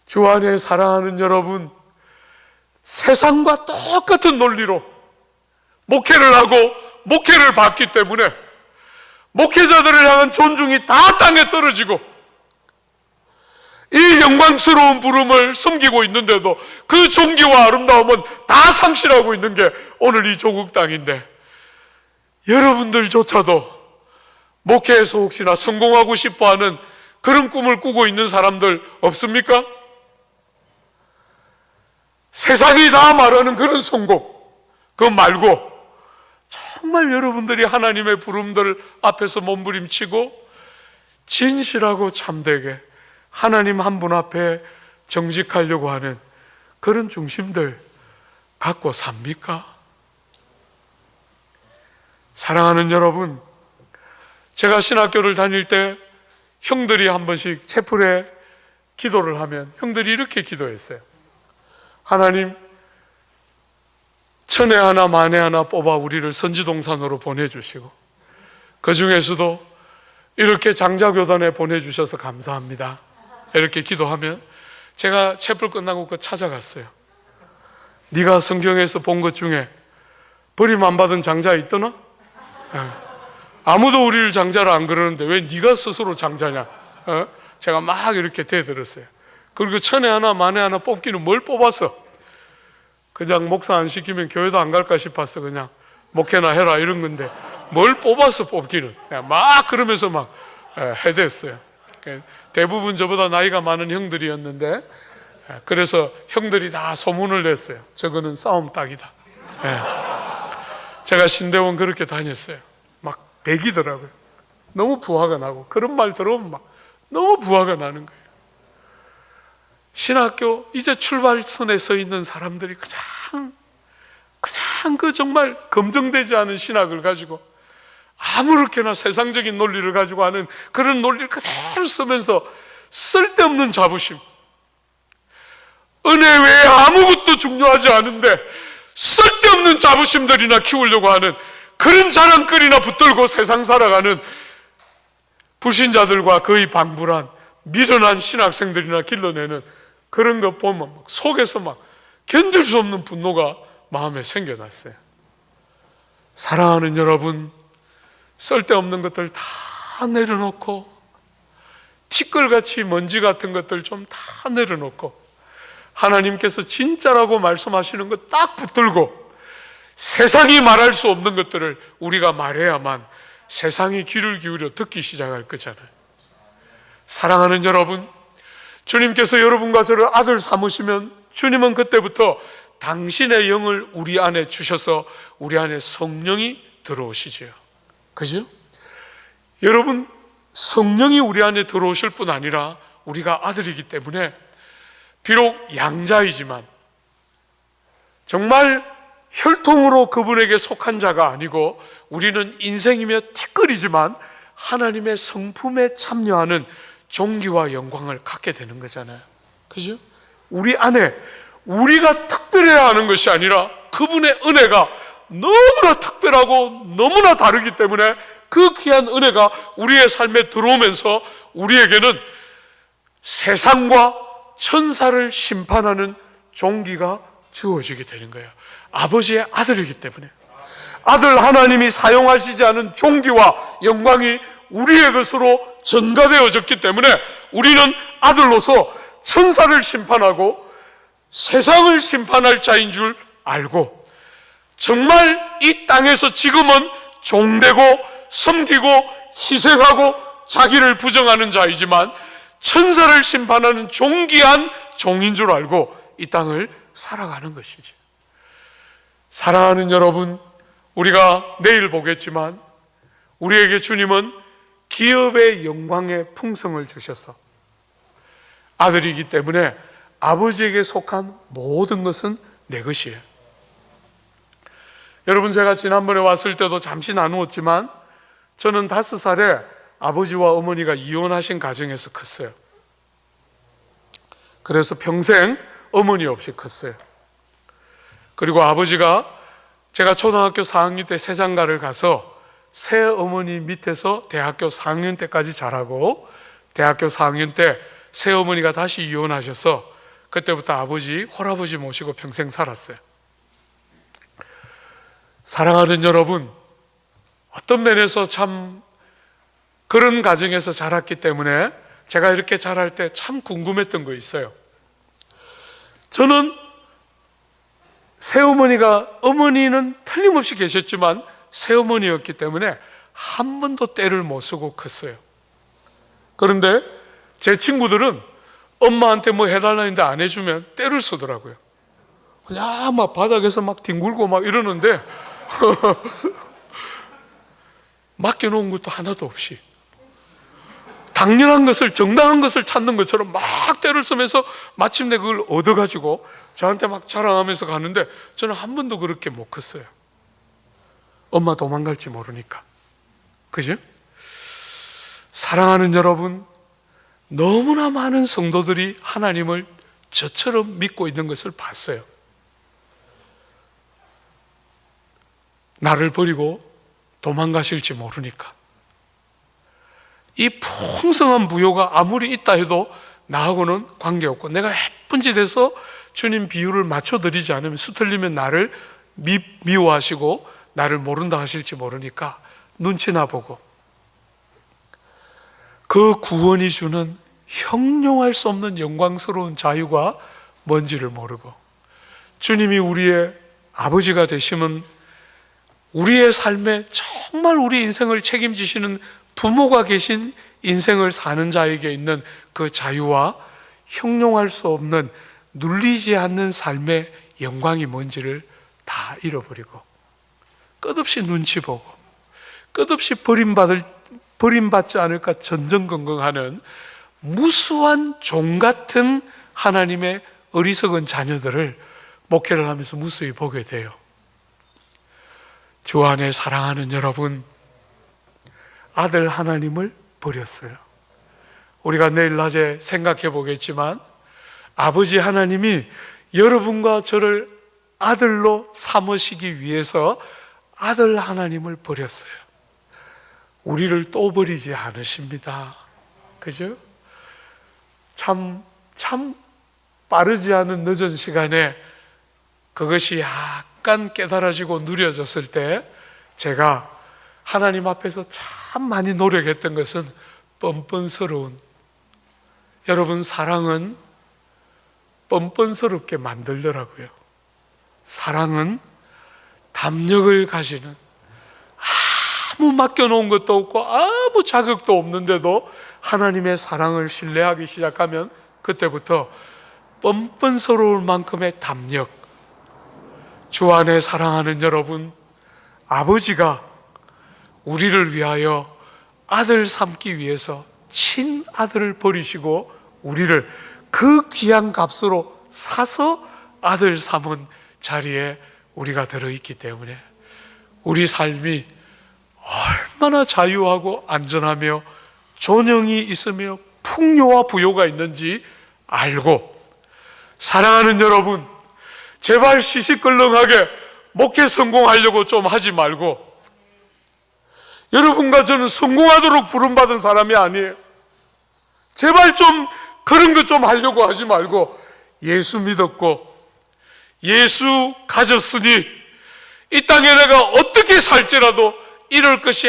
주 안에 사랑하는 여러분, 세상과 똑같은 논리로 목회를 하고 목회를 받기 때문에 목회자들을 향한 존중이 다 땅에 떨어지고 이 영광스러운 부름을 섬기고 있는데도 그 존귀와 아름다움은 다 상실하고 있는 게 오늘 이 조국 땅인데, 여러분들조차도 목회에서 혹시나 성공하고 싶어하는 그런 꿈을 꾸고 있는 사람들 없습니까? 세상이 다 말하는 그런 성공, 그거 말고 정말 여러분들이 하나님의 부름들 앞에서 몸부림치고 진실하고 참되게 하나님 한 분 앞에 정직하려고 하는 그런 중심들 갖고 삽니까? 사랑하는 여러분, 제가 신학교를 다닐 때 형들이 한 번씩 채플에 기도를 하면 형들이 이렇게 기도했어요. 하나님, 천에 하나 만에 하나 뽑아 우리를 선지동산으로 보내주시고 그 중에서도 이렇게 장자교단에 보내주셔서 감사합니다. 이렇게 기도하면 제가 채플 끝나고 그 찾아갔어요. 네가 성경에서 본 것 중에 버림 안 받은 장자 있더나? 아무도 우리를 장자로 안 그러는데 왜 네가 스스로 장자냐? 제가 막 이렇게 대들었어요. 그리고 천에 하나 만에 하나 뽑기는 뭘 뽑았어? 그냥 목사 안 시키면 교회도 안 갈까 싶었어. 그냥 목회나 해라 이런 건데 뭘 뽑았어 뽑기는. 막 그러면서 막 해댔어요. 대부분 저보다 나이가 많은 형들이었는데, 그래서 형들이 다 소문을 냈어요. 저거는 싸움 딱이다. 제가 신대원 그렇게 다녔어요. 막 배기더라고요. 너무 부화가 나고, 그런 말 들어오면 막 너무 부화가 나는 거예요. 신학교 이제 출발선에 서 있는 사람들이 그냥 그 정말 검증되지 않은 신학을 가지고 아무렇게나 세상적인 논리를 가지고 하는 그런 논리를 그대로 쓰면서 쓸데없는 자부심, 은혜 외에 아무것도 중요하지 않은데 쓸데없는 자부심들이나 키우려고 하는 그런 자랑거리나 붙들고 세상 살아가는 불신자들과 거의 방불한 미련한 신학생들이나 길러내는 그런 것 보면 속에서 막 견딜 수 없는 분노가 마음에 생겨났어요. 사랑하는 여러분, 쓸데없는 것들 다 내려놓고 티끌같이 먼지 같은 것들 좀 다 내려놓고 하나님께서 진짜라고 말씀하시는 것 딱 붙들고 세상이 말할 수 없는 것들을 우리가 말해야만 세상이 귀를 기울여 듣기 시작할 거잖아요. 사랑하는 여러분, 주님께서 여러분과 저를 아들 삼으시면 주님은 그때부터 당신의 영을 우리 안에 주셔서 우리 안에 성령이 들어오시죠. 그죠? 여러분, 성령이 우리 안에 들어오실 뿐 아니라 우리가 아들이기 때문에 비록 양자이지만 정말 혈통으로 그분에게 속한 자가 아니고 우리는 인생이며 티끌이지만 하나님의 성품에 참여하는 존귀와 영광을 갖게 되는 거잖아요. 그죠? 우리 안에 우리가 특별해야 하는 것이 아니라 그분의 은혜가 너무나 특별하고 너무나 다르기 때문에 그 귀한 은혜가 우리의 삶에 들어오면서 우리에게는 세상과 천사를 심판하는 존귀가 주어지게 되는 거예요. 아버지의 아들이기 때문에 아들 하나님이 사용하시지 않은 존귀와 영광이 우리의 것으로 전가되어졌기 때문에 우리는 아들로서 천사를 심판하고 세상을 심판할 자인 줄 알고 정말 이 땅에서 지금은 종되고 섬기고 희생하고 자기를 부정하는 자이지만 천사를 심판하는 존귀한 종인 줄 알고 이 땅을 살아가는 것이지. 사랑하는 여러분, 우리가 내일 보겠지만 우리에게 주님은 기업의 영광의 풍성을 주셔서 아들이기 때문에 아버지에게 속한 모든 것은 내 것이에요. 여러분, 제가 지난번에 왔을 때도 잠시 나누었지만 저는 5살에 아버지와 어머니가 이혼하신 가정에서 컸어요. 그래서 평생 어머니 없이 컸어요. 그리고 아버지가 제가 초등학교 4학년 때 새장가를 가서 새어머니 밑에서 대학교 4학년 때까지 자라고 대학교 4학년 때 새어머니가 다시 이혼하셔서 그때부터 아버지, 홀아버지 모시고 평생 살았어요. 사랑하는 여러분, 어떤 면에서 참 그런 가정에서 자랐기 때문에 제가 이렇게 자랄 때 참 궁금했던 거 있어요. 저는 새어머니가, 어머니는 틀림없이 계셨지만 새어머니였기 때문에 한 번도 떼를 못 쓰고 컸어요. 그런데 제 친구들은 엄마한테 뭐 해달라 했는데 안 해주면 떼를 쓰더라고요. 그냥 막 바닥에서 막 뒹굴고 막 이러는데 맡겨놓은 것도 하나도 없이 당연한 것을, 정당한 것을 찾는 것처럼 막 떼를 쓰면서 마침내 그걸 얻어가지고 저한테 막 자랑하면서 가는데 저는 한 번도 그렇게 못 컸어요. 엄마 도망갈지 모르니까. 그죠? 사랑하는 여러분, 너무나 많은 성도들이 하나님을 저처럼 믿고 있는 것을 봤어요. 나를 버리고 도망가실지 모르니까. 이 풍성한 부요가 아무리 있다 해도 나하고는 관계없고 내가 예쁜 짓에서 주님 비유를 맞춰드리지 않으면 수틀리면 나를 미워하시고 나를 모른다 하실지 모르니까 눈치나 보고 그 구원이 주는 형용할 수 없는 영광스러운 자유가 뭔지를 모르고 주님이 우리의 아버지가 되시면 우리의 삶에 정말 우리 인생을 책임지시는 부모가 계신 인생을 사는 자에게 있는 그 자유와 형용할 수 없는 눌리지 않는 삶의 영광이 뭔지를 다 잃어버리고 끝없이 눈치 보고 끝없이 버림받지 않을까 전전긍긍하는 무수한 종 같은 하나님의 어리석은 자녀들을 목회를 하면서 무수히 보게 돼요. 주 안에 사랑하는 여러분, 아들 하나님을 버렸어요. 우리가 내일 낮에 생각해 보겠지만 아버지 하나님이 여러분과 저를 아들로 삼으시기 위해서 아들 하나님을 버렸어요. 우리를 또 버리지 않으십니다. 그죠? 참 빠르지 않은 늦은 시간에 그것이 약간 깨달아지고 누려졌을 때 제가 하나님 앞에서 참 많이 노력했던 것은 뻔뻔스러운, 여러분 사랑은 뻔뻔스럽게 만들더라고요. 사랑은 담력을 가지는, 아무 맡겨놓은 것도 없고 아무 자격도 없는데도 하나님의 사랑을 신뢰하기 시작하면 그때부터 뻔뻔스러울 만큼의 담력. 주 안에 사랑하는 여러분, 아버지가 우리를 위하여 아들 삼기 위해서 친아들을 버리시고 우리를 그 귀한 값으로 사서 아들 삼은 자리에 우리가 들어있기 때문에 우리 삶이 얼마나 자유하고 안전하며 존영이 있으며 풍요와 부요가 있는지 알고, 사랑하는 여러분, 제발 시시껄렁하게 목회 성공하려고 좀 하지 말고, 여러분과 저는 성공하도록 부름받은 사람이 아니에요. 제발 좀 그런 것 좀 하려고 하지 말고, 예수 믿었고 예수 가졌으니 이 땅에 내가 어떻게 살지라도 이럴 것이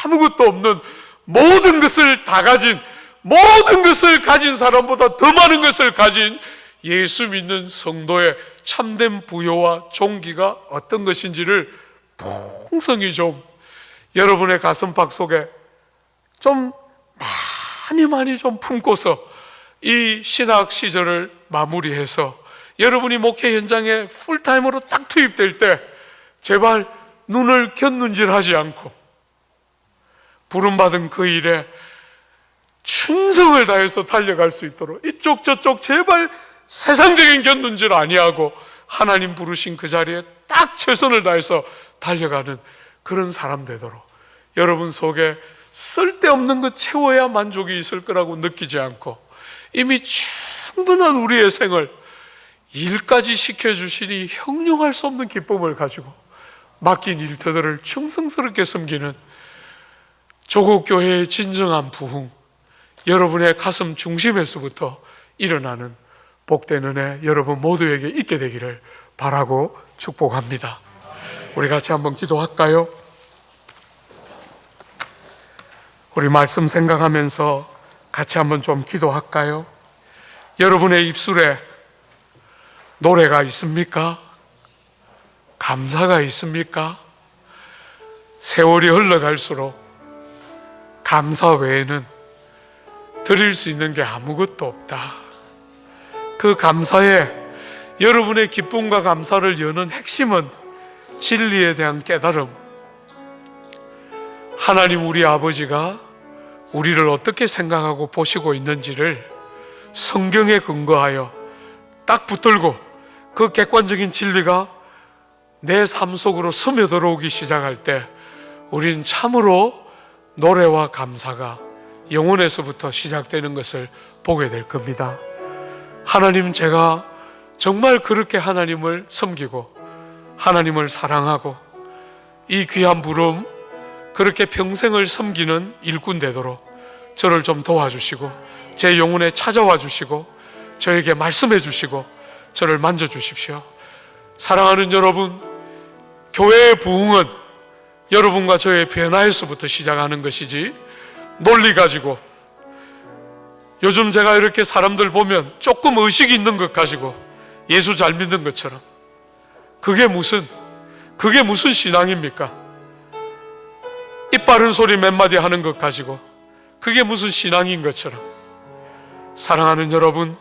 아무것도 없는, 모든 것을 다 가진, 모든 것을 가진 사람보다 더 많은 것을 가진 예수 믿는 성도의 참된 부요와 종기가 어떤 것인지를 풍성히 좀 여러분의 가슴팍 속에 좀 많이 좀 품고서 이 신학 시절을 마무리해서 여러분이 목회 현장에 풀타임으로 딱 투입될 때 제발 눈을 곁눈질하지 않고 부름받은 그 일에 충성을 다해서 달려갈 수 있도록, 이쪽 저쪽 제발 세상적인 곁눈질 아니하고 하나님 부르신 그 자리에 딱 최선을 다해서 달려가는 그런 사람 되도록, 여러분 속에 쓸데없는 것 채워야 만족이 있을 거라고 느끼지 않고 이미 충분한 우리의 생을 일까지 시켜주시니 형용할 수 없는 기쁨을 가지고 맡긴 일터들을 충성스럽게 섬기는 조국 교회의 진정한 부흥, 여러분의 가슴 중심에서부터 일어나는 복된 은혜 여러분 모두에게 있게 되기를 바라고 축복합니다. 우리 같이 한번 기도할까요? 우리 말씀 생각하면서 같이 한번 좀 기도할까요? 여러분의 입술에 노래가 있습니까? 감사가 있습니까? 세월이 흘러갈수록 감사 외에는 드릴 수 있는 게 아무것도 없다. 그 감사에 여러분의 기쁨과 감사를 여는 핵심은 진리에 대한 깨달음, 하나님 우리 아버지가 우리를 어떻게 생각하고 보시고 있는지를 성경에 근거하여 딱 붙들고 그 객관적인 진리가 내 삶 속으로 스며들어오기 시작할 때 우린 참으로 노래와 감사가 영혼에서부터 시작되는 것을 보게 될 겁니다. 하나님, 제가 정말 그렇게 하나님을 섬기고 하나님을 사랑하고 이 귀한 부름 그렇게 평생을 섬기는 일꾼 되도록 저를 좀 도와주시고 제 영혼에 찾아와 주시고 저에게 말씀해 주시고 저를 만져주십시오. 사랑하는 여러분, 교회의 부흥은 여러분과 저의 변화에서부터 시작하는 것이지, 논리 가지고 요즘 제가 이렇게 사람들 보면 조금 의식이 있는 것 가지고 예수 잘 믿는 것처럼, 그게 무슨 신앙입니까? 입 바른 소리 몇 마디 하는 것 가지고 그게 무슨 신앙인 것처럼. 사랑하는 여러분,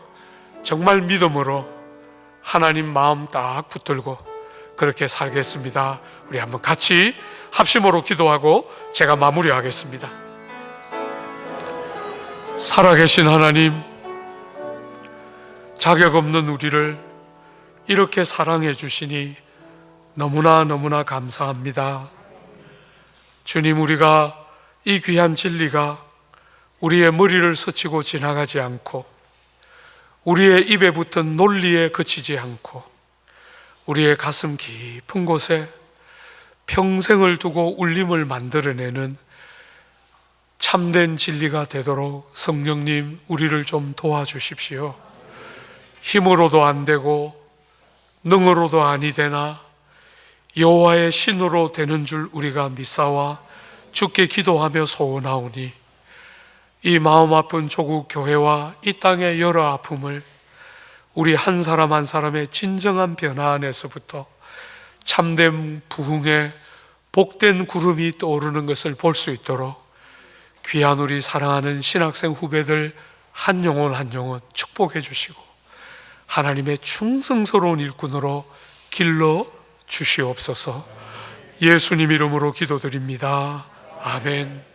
정말 믿음으로 하나님 마음 딱 붙들고 그렇게 살겠습니다. 우리 한번 같이 합심으로 기도하고 제가 마무리하겠습니다. 살아계신 하나님, 자격 없는 우리를 이렇게 사랑해 주시니 너무나 감사합니다. 주님, 우리가 이 귀한 진리가 우리의 머리를 스치고 지나가지 않고 우리의 입에 붙은 논리에 그치지 않고 우리의 가슴 깊은 곳에 평생을 두고 울림을 만들어내는 참된 진리가 되도록 성령님, 우리를 좀 도와주십시오. 힘으로도 안 되고 능으로도 아니 되나 여호와의 신으로 되는 줄 우리가 믿사와 주께 기도하며 소원하오니, 이 마음 아픈 조국 교회와 이 땅의 여러 아픔을 우리 한 사람 한 사람의 진정한 변화 안에서부터 참된 부흥의 복된 구름이 떠오르는 것을 볼 수 있도록 귀한 우리 사랑하는 신학생 후배들 한 영혼 한 영혼 축복해 주시고 하나님의 충성스러운 일꾼으로 길러 주시옵소서. 예수님 이름으로 기도드립니다. 아멘.